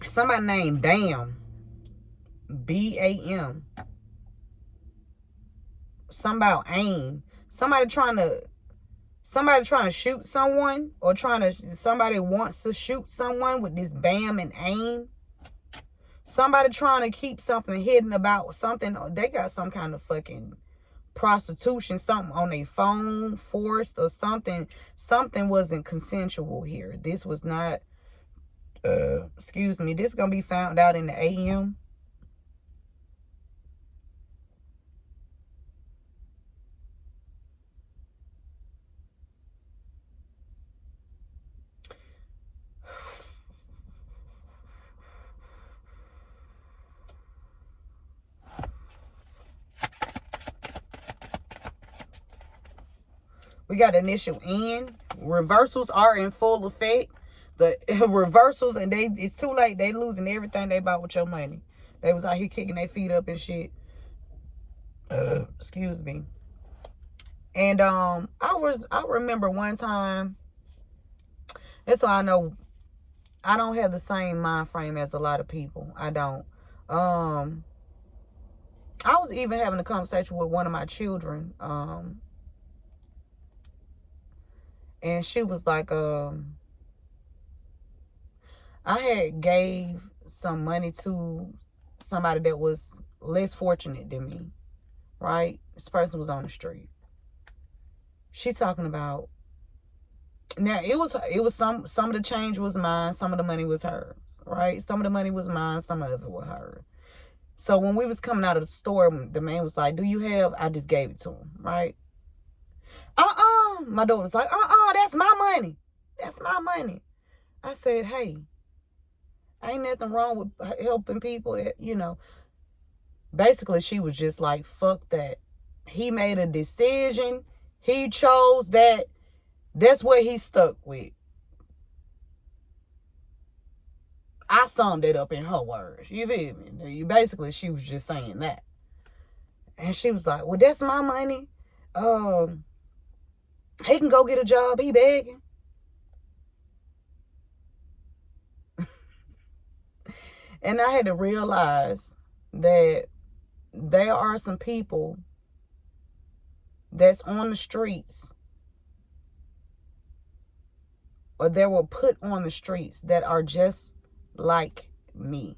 Somebody named Bam. B-A-M. Something about aim. Somebody trying to shoot someone, or somebody wants to shoot someone with this bam and aim. Somebody trying to keep something hidden about something. They got some kind of fucking prostitution, something on their phone, forced or something. Something wasn't consensual here. This was not, excuse me, this is going to be found out in the AM. We got initial N. Reversals are in full effect. The reversals, and it's too late. They losing everything they bought with your money. They was out here kicking their feet up and shit. Excuse me. And I remember one time, and so I know I don't have the same mind frame as a lot of people. I don't. I was even having a conversation with one of my children. And she was like, I had gave some money to somebody that was less fortunate than me, right? This person was on the street. She talking about, now it was some of the change was mine, some of the money was hers, right? Some of the money was mine, some of it was hers. So when we was coming out of the store, the man was like, do you have, I just gave it to him, right? My daughter was like, that's my money. That's my money. I said, hey, ain't nothing wrong with helping people, you know. Basically, she was just like, fuck that. He made a decision. He chose that. That's what he stuck with. I summed it up in her words. You feel me? Basically, she was just saying that. And she was like, well, that's my money. He can go get a job. He begging. And I had to realize that there are some people that's on the streets, or they were put on the streets, that are just like me.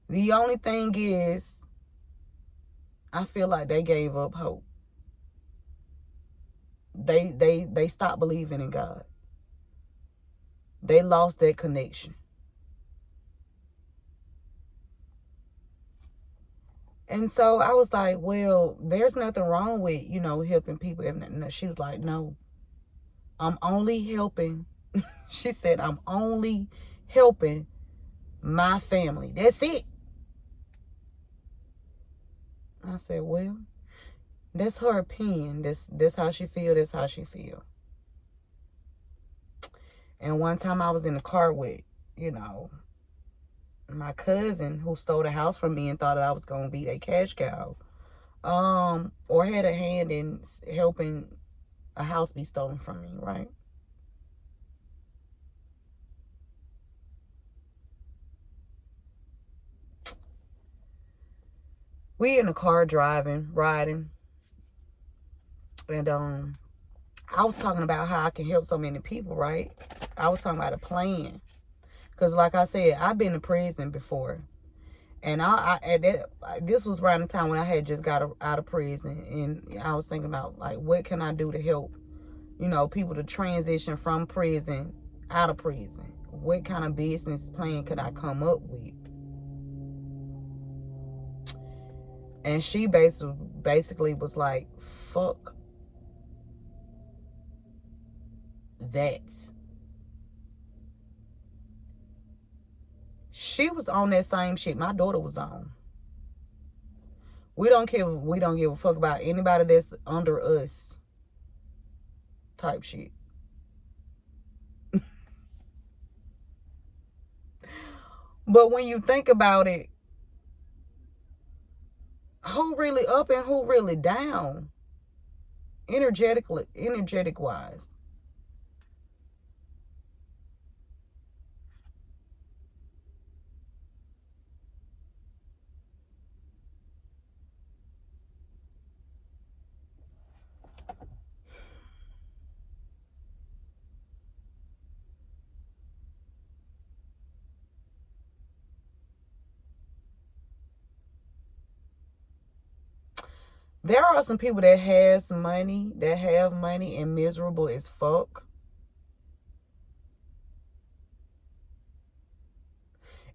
The only thing is, I feel like they gave up hope. They stopped believing in God. They lost that connection. And so I was like, well, there's nothing wrong with, helping people. And she was like, no, I'm only helping. She said, I'm only helping my family. That's it. I said, well, that's her opinion. That's how she feel. That's how she feel. And one time I was in the car with, my cousin who stole the house from me and thought that I was going to be their cash cow. Or had a hand in helping a house be stolen from me, right? We in the car riding. And I was talking about how I can help so many people, right? I was talking about a plan. Because like I said, I've been to prison before. And this was around the time when I had just got out of prison. And I was thinking about, like, what can I do to help, people to transition from prison, out of prison? What kind of business plan could I come up with? And she basically was like, fuck that. She was on that same shit my daughter was on. We don't give a fuck about anybody that's under us type shit. But when you think about it, who really up and who really down? Energetic wise. There are some people that have money and miserable as fuck.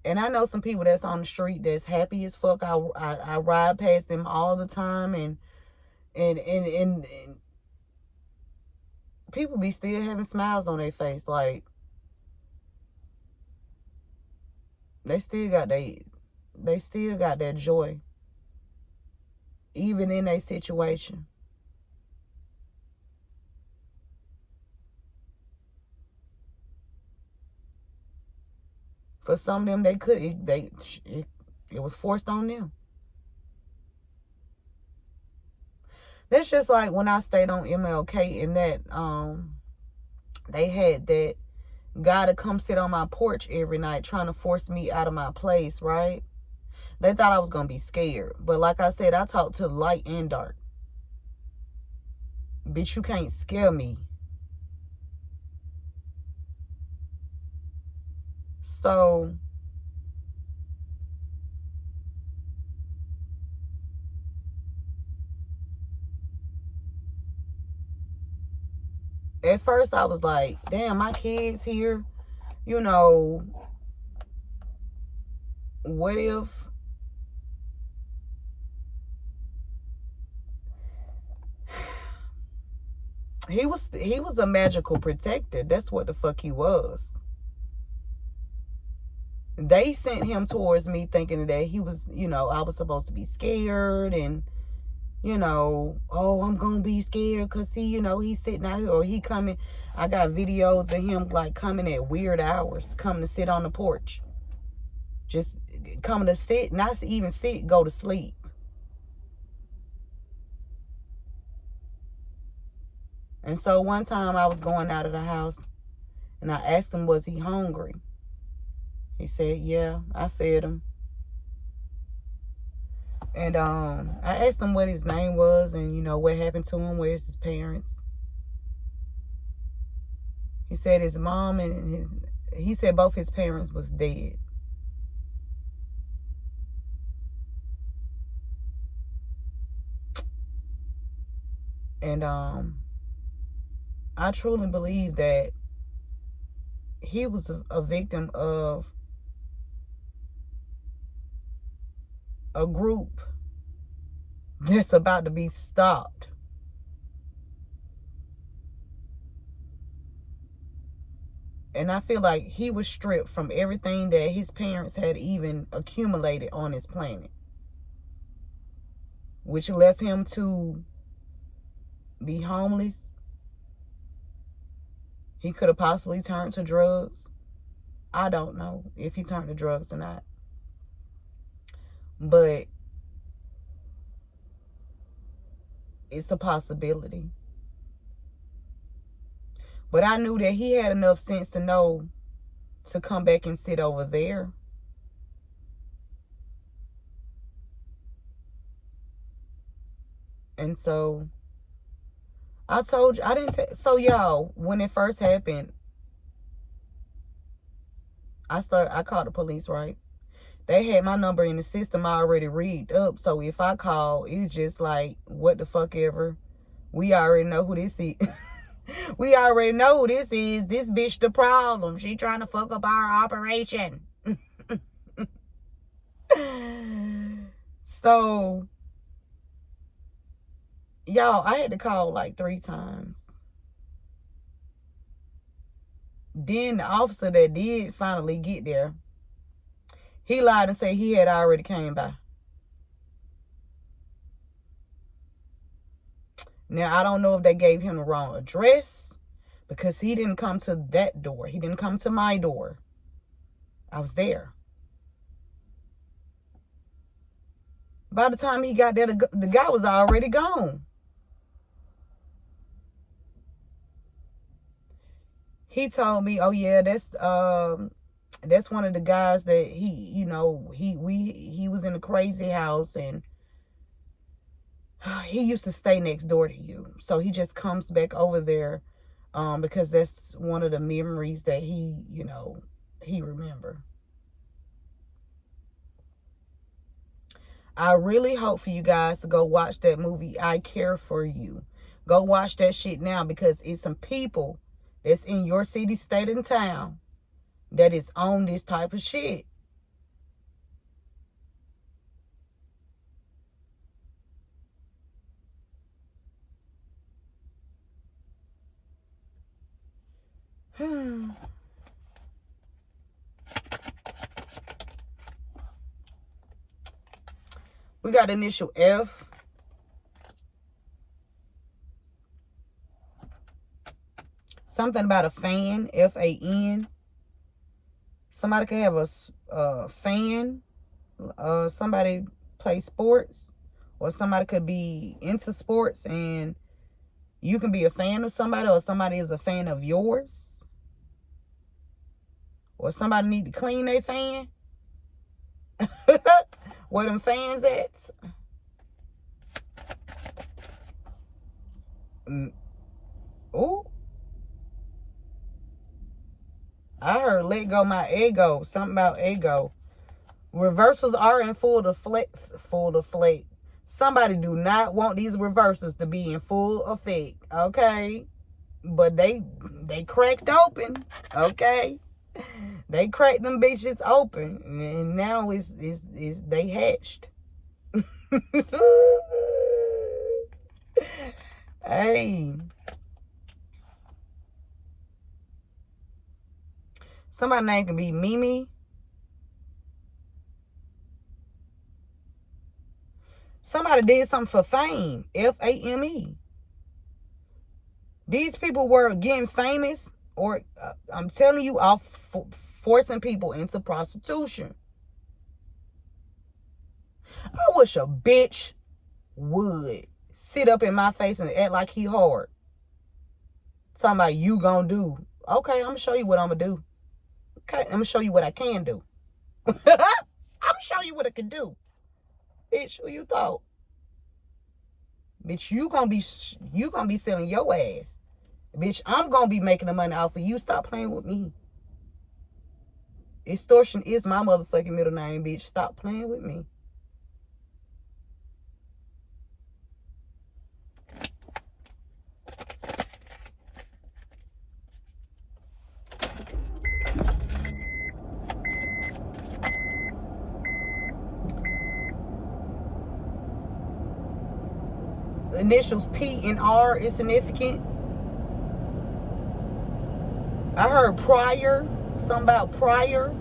And I know some people that's on the street that's happy as fuck. I ride past them all the time, and people be still having smiles on their face, like they still got that joy, even in a situation. For some of them, it was forced on them. That's just like when I stayed on MLK, and that they had that guy to come sit on my porch every night trying to force me out of my place, right? They thought I was going to be scared. But like I said, I talk to light and dark. Bitch, you can't scare me. So at first I was like, damn, my kids here, what if he was a magical protector? That's what the fuck he was. They sent him towards me thinking that he was, I was supposed to be scared, and you know, oh, I'm gonna be scared because he, you know, he's sitting out here, or he coming. I got videos of him like coming at weird hours, coming to sit on the porch. Just coming to sit, not even sit, go to sleep. And so one time I was going out of the house and I asked him, was he hungry? He said, yeah, I fed him. And I asked him what his name was and, you know, what happened to him, where's his parents. He said his mom and he said both his parents was dead. And I truly believe that he was a victim of a group that's about to be stopped. And I feel like he was stripped from everything that his parents had even accumulated on this planet, which left him to be homeless. He could have possibly turned to drugs. I don't know if he turned to drugs or not. But it's a possibility. But I knew that he had enough sense to know to come back and sit over there. And so I told you, I didn't so y'all, when it first happened, I called the police, right? They had my number in the system already rigged up. So if I call, it's just like, what the fuck ever. We already know who this is. We already know who this is. This bitch the problem. She trying to fuck up our operation. So, y'all, I had to call like 3 times. Then the officer that did finally get there, he lied and said he had already came by. Now, I don't know if they gave him the wrong address because he didn't come to that door. He didn't come to my door. I was there. By the time he got there, the guy was already gone. He told me, oh yeah, that's one of the guys that he was in a crazy house and he used to stay next door to you. So he just comes back over there because that's one of the memories that he remember. I really hope for you guys to go watch that movie, I Care For You. Go watch that shit now because it's some people that's in your city, state, and town that is on this type of shit. We got initial F. Something about a fan, F-A-N. Somebody could have a fan. Somebody play sports. Or somebody could be into sports and you can be a fan of somebody, or somebody is a fan of yours. Or somebody need to clean their fan. Where them fans at? Ooh. I heard let go my ego. Something about ego. Reversals are in full effect. Somebody do not want these reversals to be in full effect. Okay? But they cracked open. Okay? They cracked them bitches open. And now it's they hatched. Hey. Somebody's name could be Mimi. Somebody did something for fame. F-A-M-E. These people were getting famous, or I'm telling you, forcing people into prostitution. I wish a bitch would sit up in my face and act like he hard. Talking about you gonna do. Okay, I'm gonna show you what I'm gonna do. Okay, I'm gonna show you what I can do. I'm gonna show you what I can do. Bitch, who you thought? Bitch, you gonna be selling your ass. Bitch, I'm gonna be making the money off of you. Stop playing with me. Extortion is my motherfucking middle name, bitch. Stop playing with me. Initials P and R is significant. I heard prior, something about prior.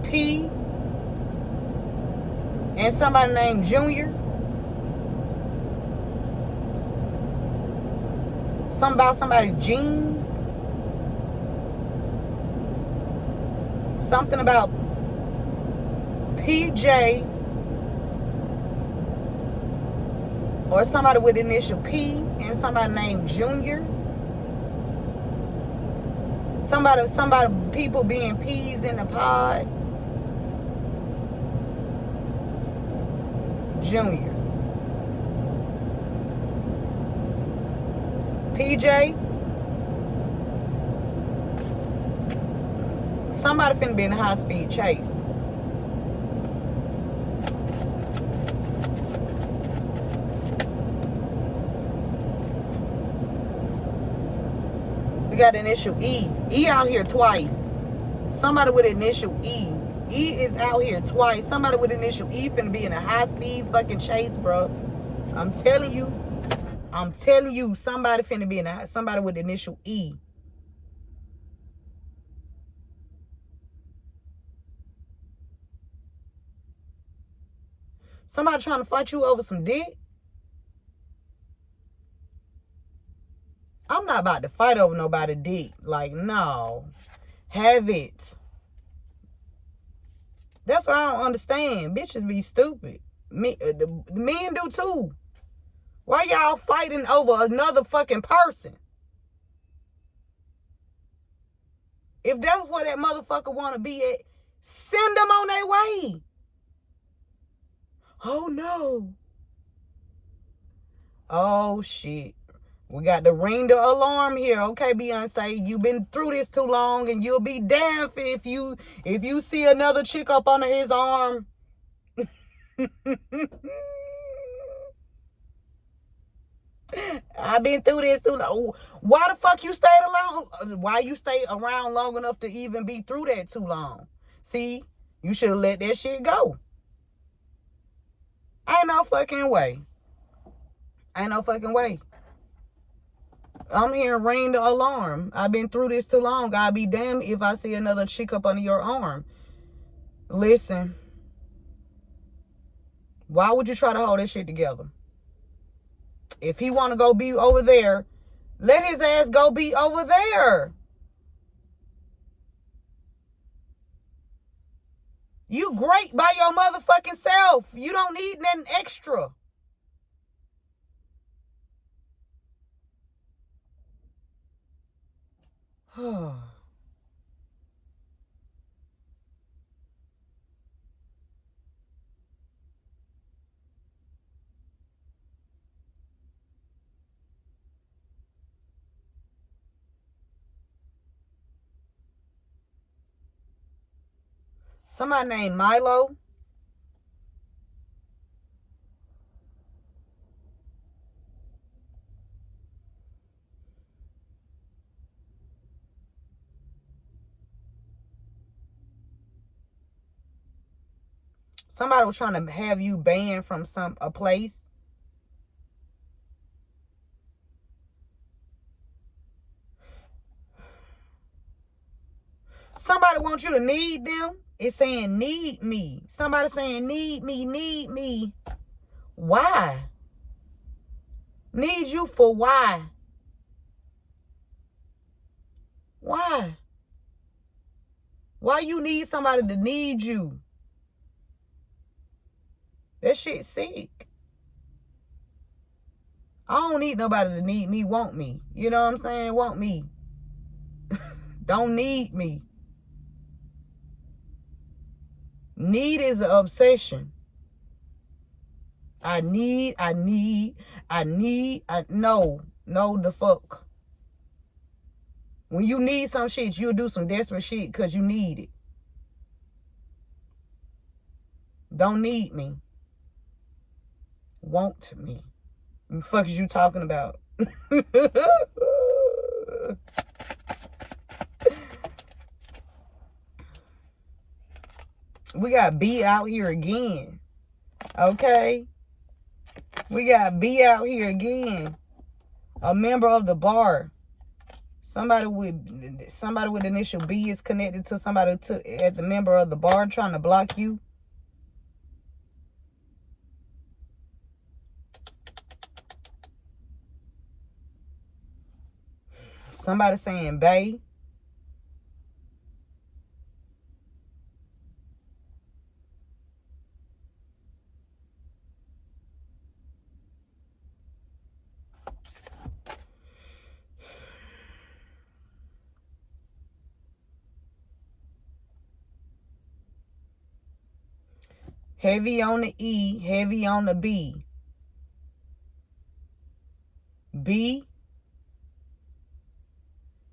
P and somebody named Junior. Something about somebody's jeans. Something about PJ. Or somebody with initial P and somebody named Junior. Somebody, people being peas in the pod. Junior. PJ. Somebody finna be in a high-speed chase. We got initial E. E out here twice. Somebody with initial E. E is out here twice. Somebody with initial E finna be in a high-speed fucking chase, bro. I'm telling you, somebody finna be in somebody with initial E. Somebody trying to fight you over some dick. I'm not about to fight over nobody's dick. Like, no. Have it. That's what I don't understand. Bitches be stupid. The men do too. Why y'all fighting over another fucking person? If that's where that motherfucker want to be at, send them on their way. Oh, no. Oh, shit. We got to ring the alarm here. Okay, Beyonce, you've been through this too long, and you'll be damned if you see another chick up under his arm. I've been through this too long. Why the fuck you stayed alone? Why you stay around long enough to even be through that too long? See, you should have let that shit go. Ain't no fucking way. Ain't no fucking way. I'm here, ring the alarm. I've been through this too long. I'll be damned if I see another chick up under your arm. Listen. Why would you try to hold that shit together? If he want to go be over there, let his ass go be over there. You great by your motherfucking self. You don't need nothing extra. Somebody named Milo. Somebody was trying to have you banned from a place. Somebody wants you to need them. It's saying need me. Somebody saying need me, need me. Why? Need you for why? Why? Why you need somebody to need you? That shit sick. I don't need nobody to need me, want me. You know what I'm saying? Want me. Don't need me. Need is an obsession. No, the fuck. When you need some shit, you'll do some desperate shit because you need it. Don't need me. Want me. What the fuck is you talking about? We got B out here again. Okay? We got B out here again. A member of the bar. Somebody with initial B is connected to somebody at the member of the bar trying to block you. Somebody saying bae. Heavy on the E, heavy on the B. B,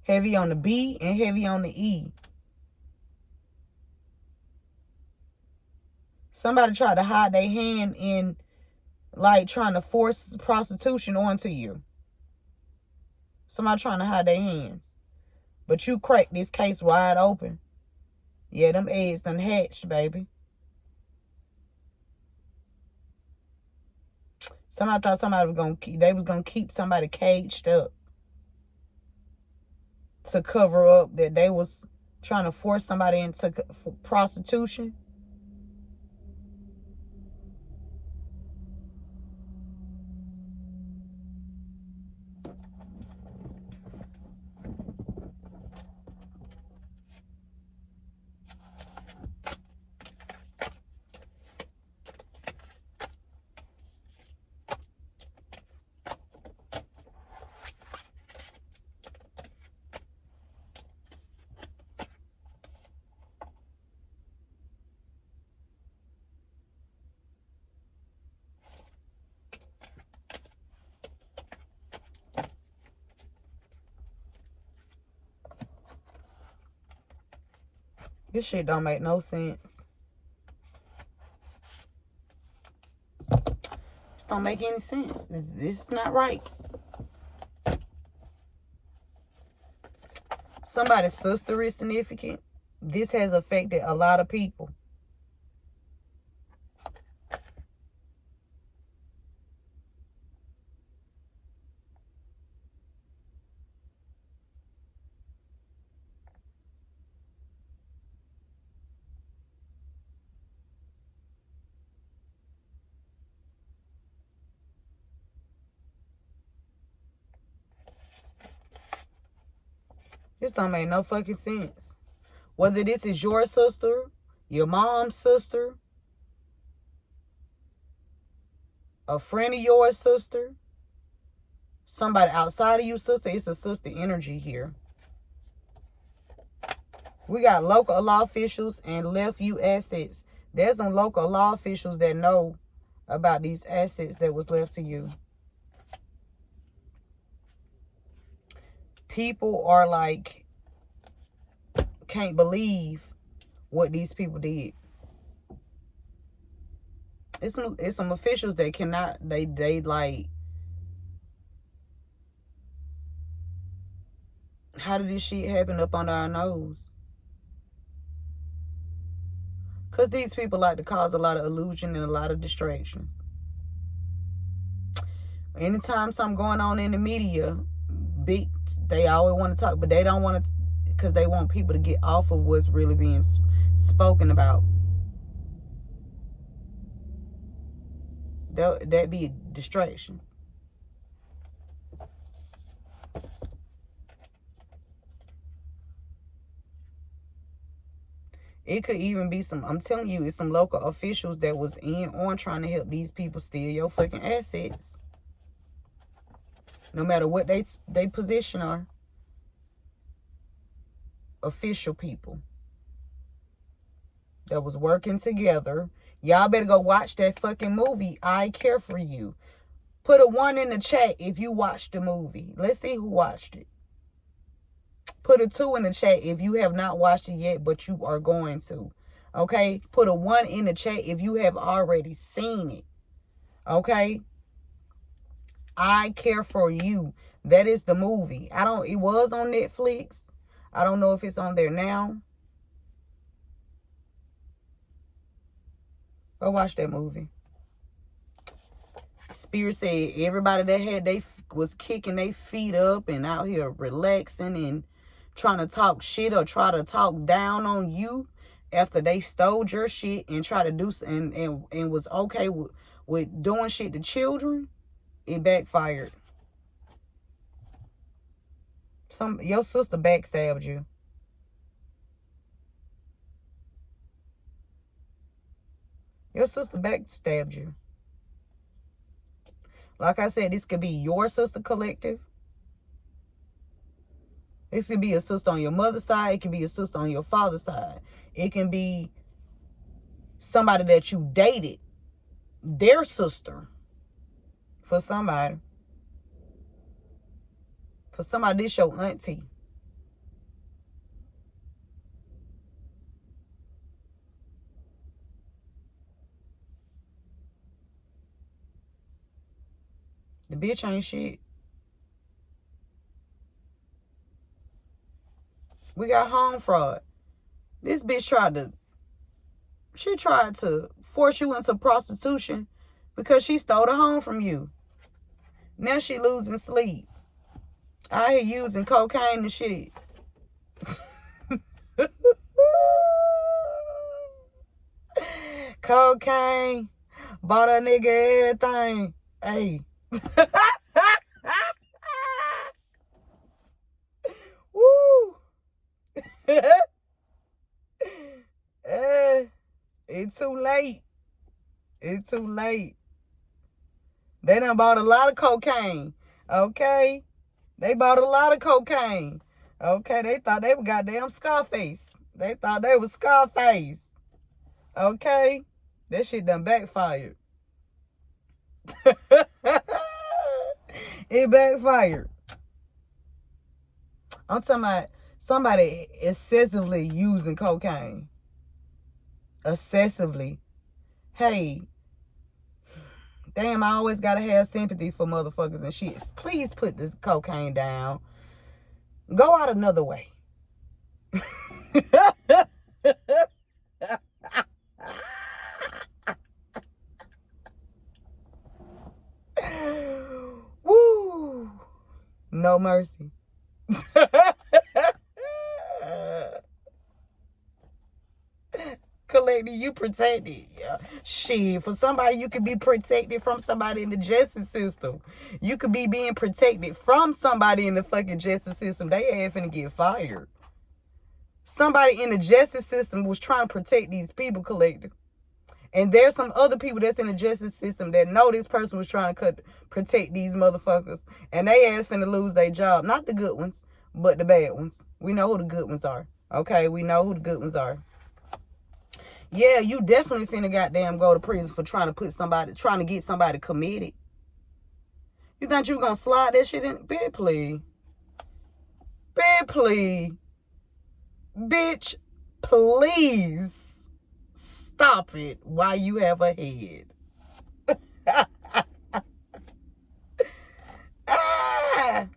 heavy on the B and heavy on the E. Somebody tried to hide their hand in, like, trying to force prostitution onto you. Somebody trying to hide their hands. But you cracked this case wide open. Yeah, them eggs done hatched, baby. Somebody thought they was gonna keep somebody caged up to cover up that they was trying to force somebody into prostitution. This shit don't make no sense. This don't make any sense. This is not right. Somebody's sister is significant. This has affected a lot of people. This don't make no fucking sense. Whether this is your sister, your mom's sister, a friend of yours sister, somebody outside of you sister, it's a sister energy here. We got local law officials and left you assets. There's some local law officials that know about these assets that was left to you. People are like, can't believe what these people did. It's some officials that cannot, they like, how did this shit happen up under our nose? Because these people like to cause a lot of illusion and a lot of distractions. Anytime something going on in the media, they always want to talk, but they don't want to because they want people to get off of what's really being spoken about. That'd be a distraction. It could even be some, I'm telling you, it's some local officials that was on trying to help these people steal your fucking assets. No matter what they position are. Official people that was working together. Y'all better go watch that fucking movie, I Care For You. Put a 1 in the chat if you watched the movie. Let's see who watched it. Put a 2 in the chat if you have not watched it yet, but you are going to. Okay? Put a 1 in the chat if you have already seen it. Okay? I Care For You. That is the movie. It was on Netflix. I don't know if it's on there now. Go watch that movie. Spirit said everybody that was kicking their feet up and out here relaxing and trying to talk shit or try to talk down on you after they stole your shit and try to do and was okay with doing shit to children, it backfired. Your sister backstabbed you. Your sister backstabbed you. Like I said, this could be your sister collective. This could be a sister on your mother's side. It can be a sister on your father's side. It can be somebody that you dated, their sister. For somebody. For somebody, this your auntie. The bitch ain't shit. We got home fraud. This bitch tried to force you into prostitution because she stole the home from you. Now she losing sleep. I hear using cocaine and shit. Cocaine. Bought a nigga everything. Hey. Woo. It's too late. It's too late. They done bought a lot of cocaine. Okay? They bought a lot of cocaine. Okay? They thought they were goddamn Scarface. They thought they was Scarface. Okay? That shit done backfired. It backfired. I'm talking about somebody excessively using cocaine. Excessively. Hey, damn, I always gotta have sympathy for motherfuckers and shit. Please put this cocaine down. Go out another way. Woo! No mercy. Collective, you protected. Yeah. Shit, for somebody, you could be protected from somebody in the justice system. You could be being protected from somebody in the fucking justice system. They ain't finna get fired. Somebody in the justice system was trying to protect these people, collective. And there's some other people that's in the justice system that know this person was trying to protect these motherfuckers. And they ass finna lose their job. Not the good ones, but the bad ones. We know who the good ones are. Okay, we know who the good ones are. Yeah, you definitely finna goddamn go to prison for trying to get somebody committed. You think you gonna slide that shit in? Bitch, please. Bitch, please. Bitch, please. Stop it while you have a head. Ah.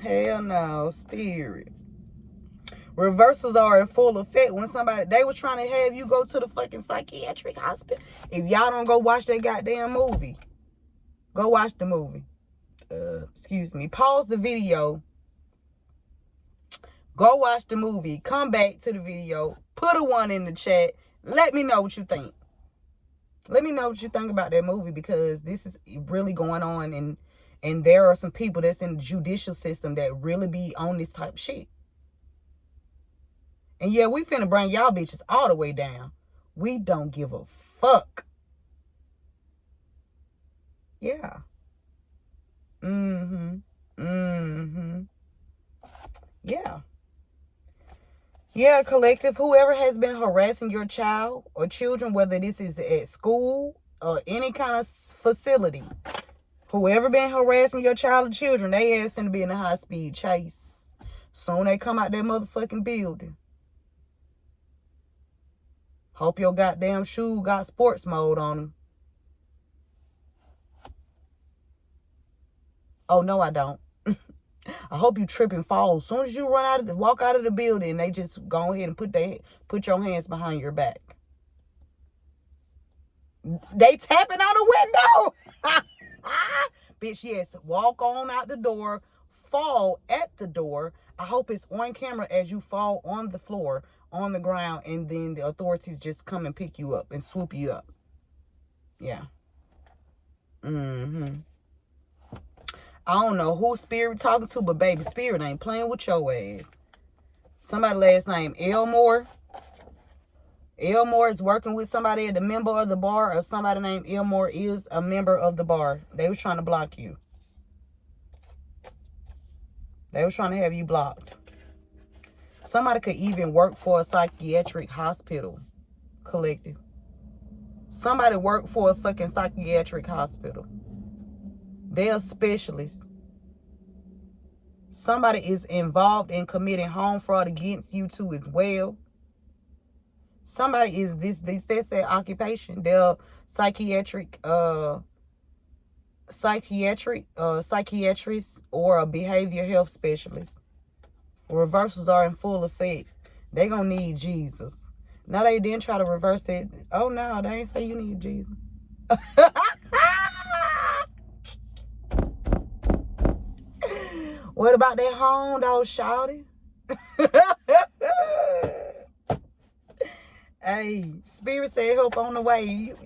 Hell no, spirit. Reversals are in full effect when they was trying to have you go to the fucking psychiatric hospital. If y'all don't go watch that goddamn movie, go watch the movie. excuse me, pause the video, go watch the movie, come back to the video, put a 1 in the chat. Let me know what you think. Let me know what you think about that movie, because this is really going on, and there are some people that's in the judicial system that really be on this type of shit. And yeah, we finna bring y'all bitches all the way down. We don't give a fuck. Yeah. Yeah. Yeah, collective, whoever has been harassing your child or children, whether this is at school or any kind of facility, whoever been harassing your child or children, they ass finna be in a high-speed chase. Soon they come out that motherfucking building. Hope your goddamn shoe got sports mode on them. Oh, no, I don't. I hope you trip and fall. As soon as you walk out of the building, they just go ahead and put your hands behind your back. They tapping on the window. Bitch, yes. Walk on out the door. Fall at the door. I hope it's on camera as you fall on the floor, on the ground, and then the authorities just come and pick you up and swoop you up. Yeah. I don't know who Spirit talking to, but baby, Spirit ain't playing with your ass. Somebody last name Elmore. Elmore is working with somebody at the member of the bar, or somebody named Elmore is a member of the bar. They was trying to block you. They was trying to have you blocked. Somebody could even work for a psychiatric hospital, collective. Somebody work for a fucking psychiatric hospital. They're specialists. Somebody is involved in committing home fraud against you too as well. Somebody is that's their occupation. They're psychiatrist or a behavior health specialist. Reversals are in full effect. They gonna need Jesus. Now they didn't try to reverse it. Oh no, they ain't say you need Jesus. What about that home dog shouting? Hey, Spirit said help on the way. You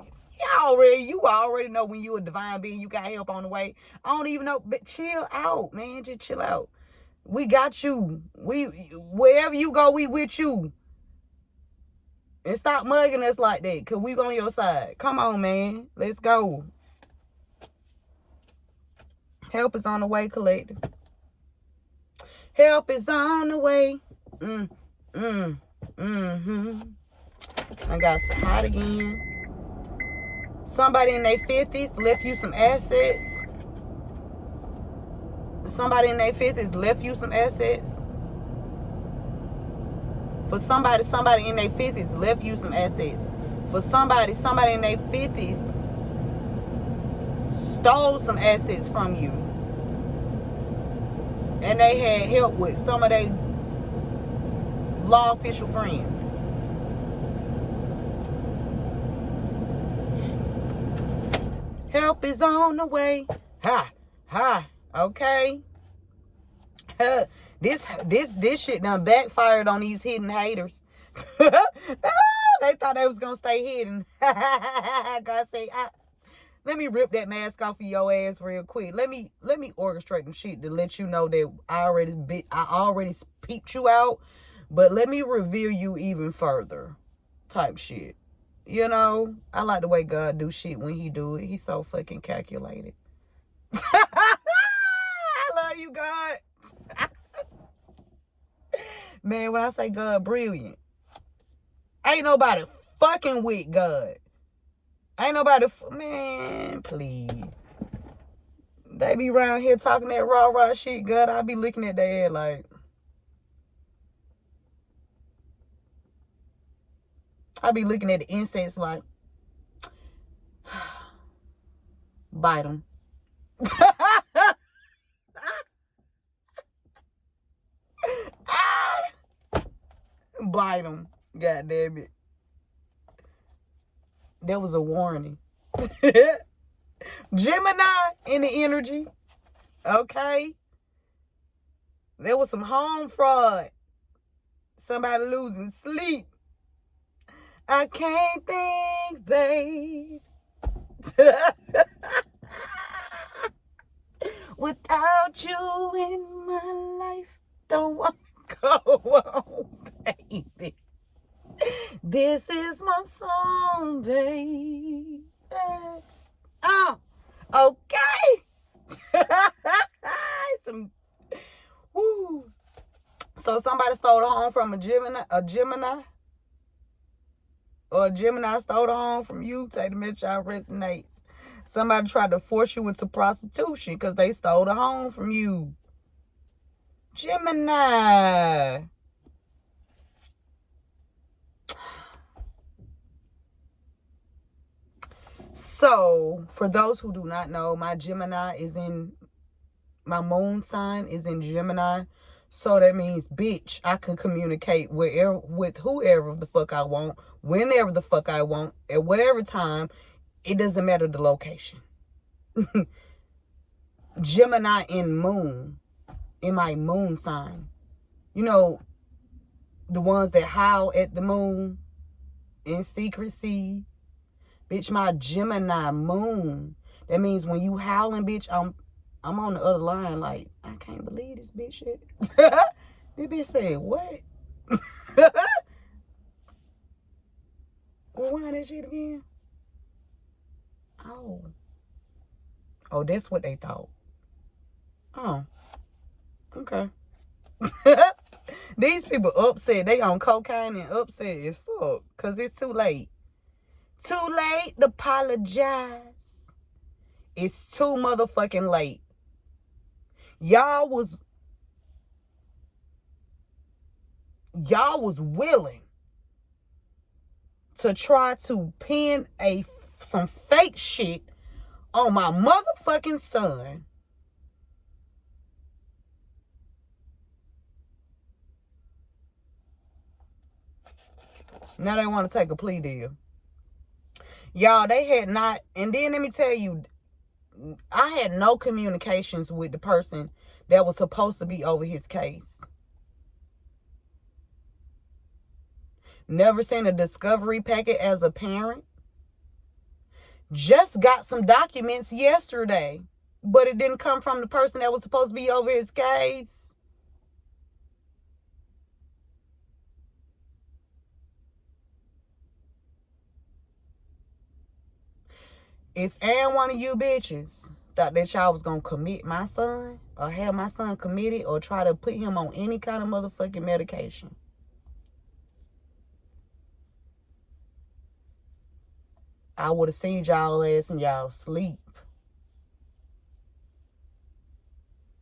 already know when you a divine being, you got help on the way. I don't even know, but chill out, man. Just chill out. We got you. Wherever you go, we with you. And stop mugging us like that, because we on your side. Come on, man. Let's go. Help is on the way, collective. Help is on the way. I got hot again. Somebody in their 50s left you some assets. Somebody in their 50s left you some assets. For somebody in their 50s left you some assets. For somebody in their 50s stole some assets from you. And they had help with some of their law official friends. Help is on the way. Okay. This shit done backfired on these hidden haters. They thought they was gonna stay hidden. God say, let me rip that mask off of your ass real quick. Let me orchestrate them shit to let you know that I already peeped you out, but let me reveal you even further, type shit. You know, I like the way God do shit when he do it. He's so fucking calculated. I love you, God. Man, when I say God brilliant, ain't nobody fucking with God. Ain't nobody, man, please. They be around here talking that rah shit, God. I be looking at their head like, I be looking at the insects like, bite them. Bite them. God damn it. That was a warning. Gemini in the energy. Okay? There was some home fraud. Somebody losing sleep. I can't think, babe. Without you in my life, don't want to go on, baby. This is my song, baby. Oh, okay. Some, woo. So somebody stole a home from a Gemini, or a Gemini stole a home from you. Take the message out resonates. Somebody tried to force you into prostitution because they stole a home from you. Gemini. So, for those who do not know, my moon sign is in Gemini. So that means, bitch, I can communicate with whoever the fuck I want, whenever the fuck I want, at whatever time. It doesn't matter the location. Gemini in my moon sign. You know, the ones that howl at the moon in secrecy. Bitch, my Gemini moon. That means when you howling, bitch, I'm on the other line like, I can't believe this bitch shit. This bitch said, what? Rewind that shit again. Oh, that's what they thought. Oh, okay. These people upset. They on cocaine and upset as fuck. Because it's too late. Too late to apologize. It's too motherfucking late. Y'all was willing to try to pin some fake shit on my motherfucking son. Now they want to take a plea deal. Y'all, they had not, and then let me tell you, I had no communications with the person that was supposed to be over his case. Never seen a discovery packet as a parent. Just got some documents yesterday, but it didn't come from the person that was supposed to be over his case. If and one of you bitches thought that y'all was going to commit my son or have my son committed or try to put him on any kind of motherfucking medication, I would have seen y'all ass in y'all sleep.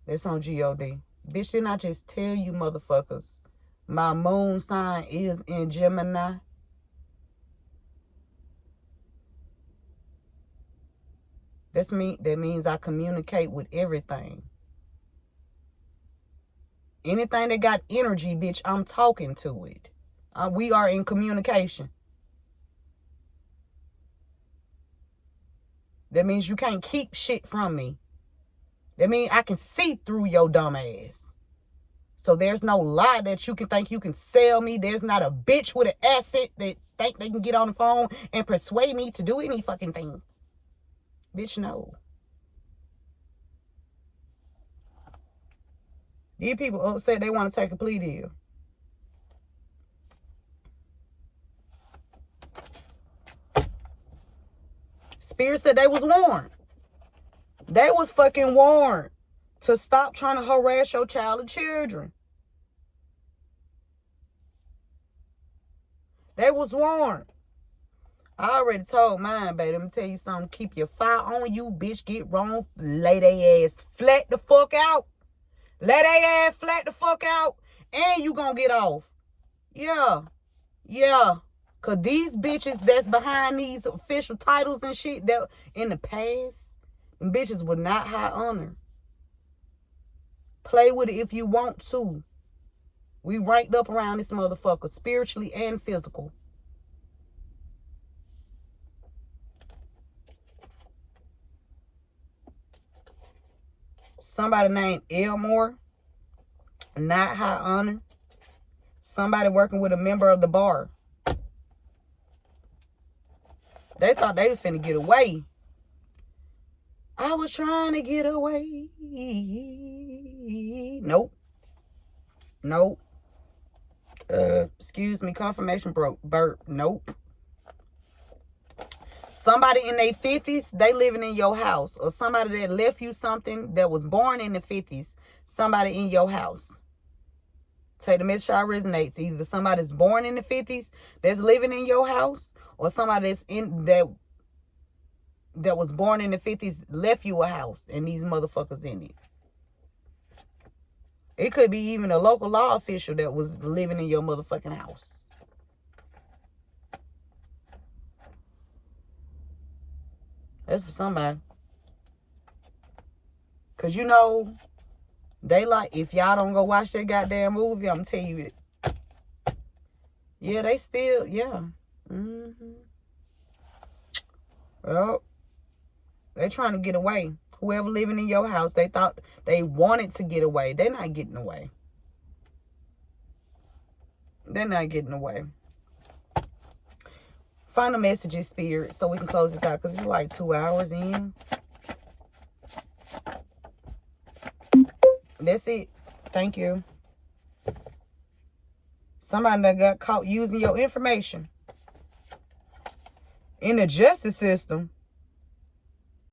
That's on G-O-D. Bitch, didn't I just tell you motherfuckers my moon sign is in Gemini? That means I communicate with everything. Anything that got energy, bitch, I'm talking to it. We are in communication. That means you can't keep shit from me. That means I can see through your dumb ass. So there's no lie that you can think you can sell me. There's not a bitch with an asset that think they can get on the phone and persuade me to do any fucking thing. Bitch, no. These people upset they want to take a plea deal. Spirit said they was warned. They was fucking warned to stop trying to harass your child or children. They was warned. I already told mine, baby. Let me tell you something. Keep your fire on you, bitch. Get wrong. Lay they ass flat the fuck out. Lay they ass flat the fuck out. And you gonna get off. Yeah. Yeah. Cause these bitches that's behind these official titles and shit that in the past, them bitches were not high honor. Play with it if you want to. We ranked up around this motherfucker, spiritually and physical. Somebody named Elmore. Not high honor. Somebody working with a member of the bar. They thought they was finna get away. I was trying to get away. Nope. Nope. Excuse me. Confirmation broke. Burp. Nope. Somebody in their 50s, they living in your house. Or somebody that left you something that was born in the 50s. Somebody in your house. Take the message how it resonates. Either somebody's born in the 50s that's living in your house. Or somebody that's in that was born in the 50s left you a house. And these motherfuckers in it. It could be even a local law official that was living in your motherfucking house. That's for somebody. Because you know, they like, if y'all don't go watch that goddamn movie, I'm going to tell you it. Yeah, they still, yeah. Well, they trying to get away. Whoever living in your house, they thought they wanted to get away. They're not getting away. They're not getting away. Final messages, Spirit, so we can close this out because it's like 2 hours in. That's it. Thank you. Somebody that got caught using your information in the justice system.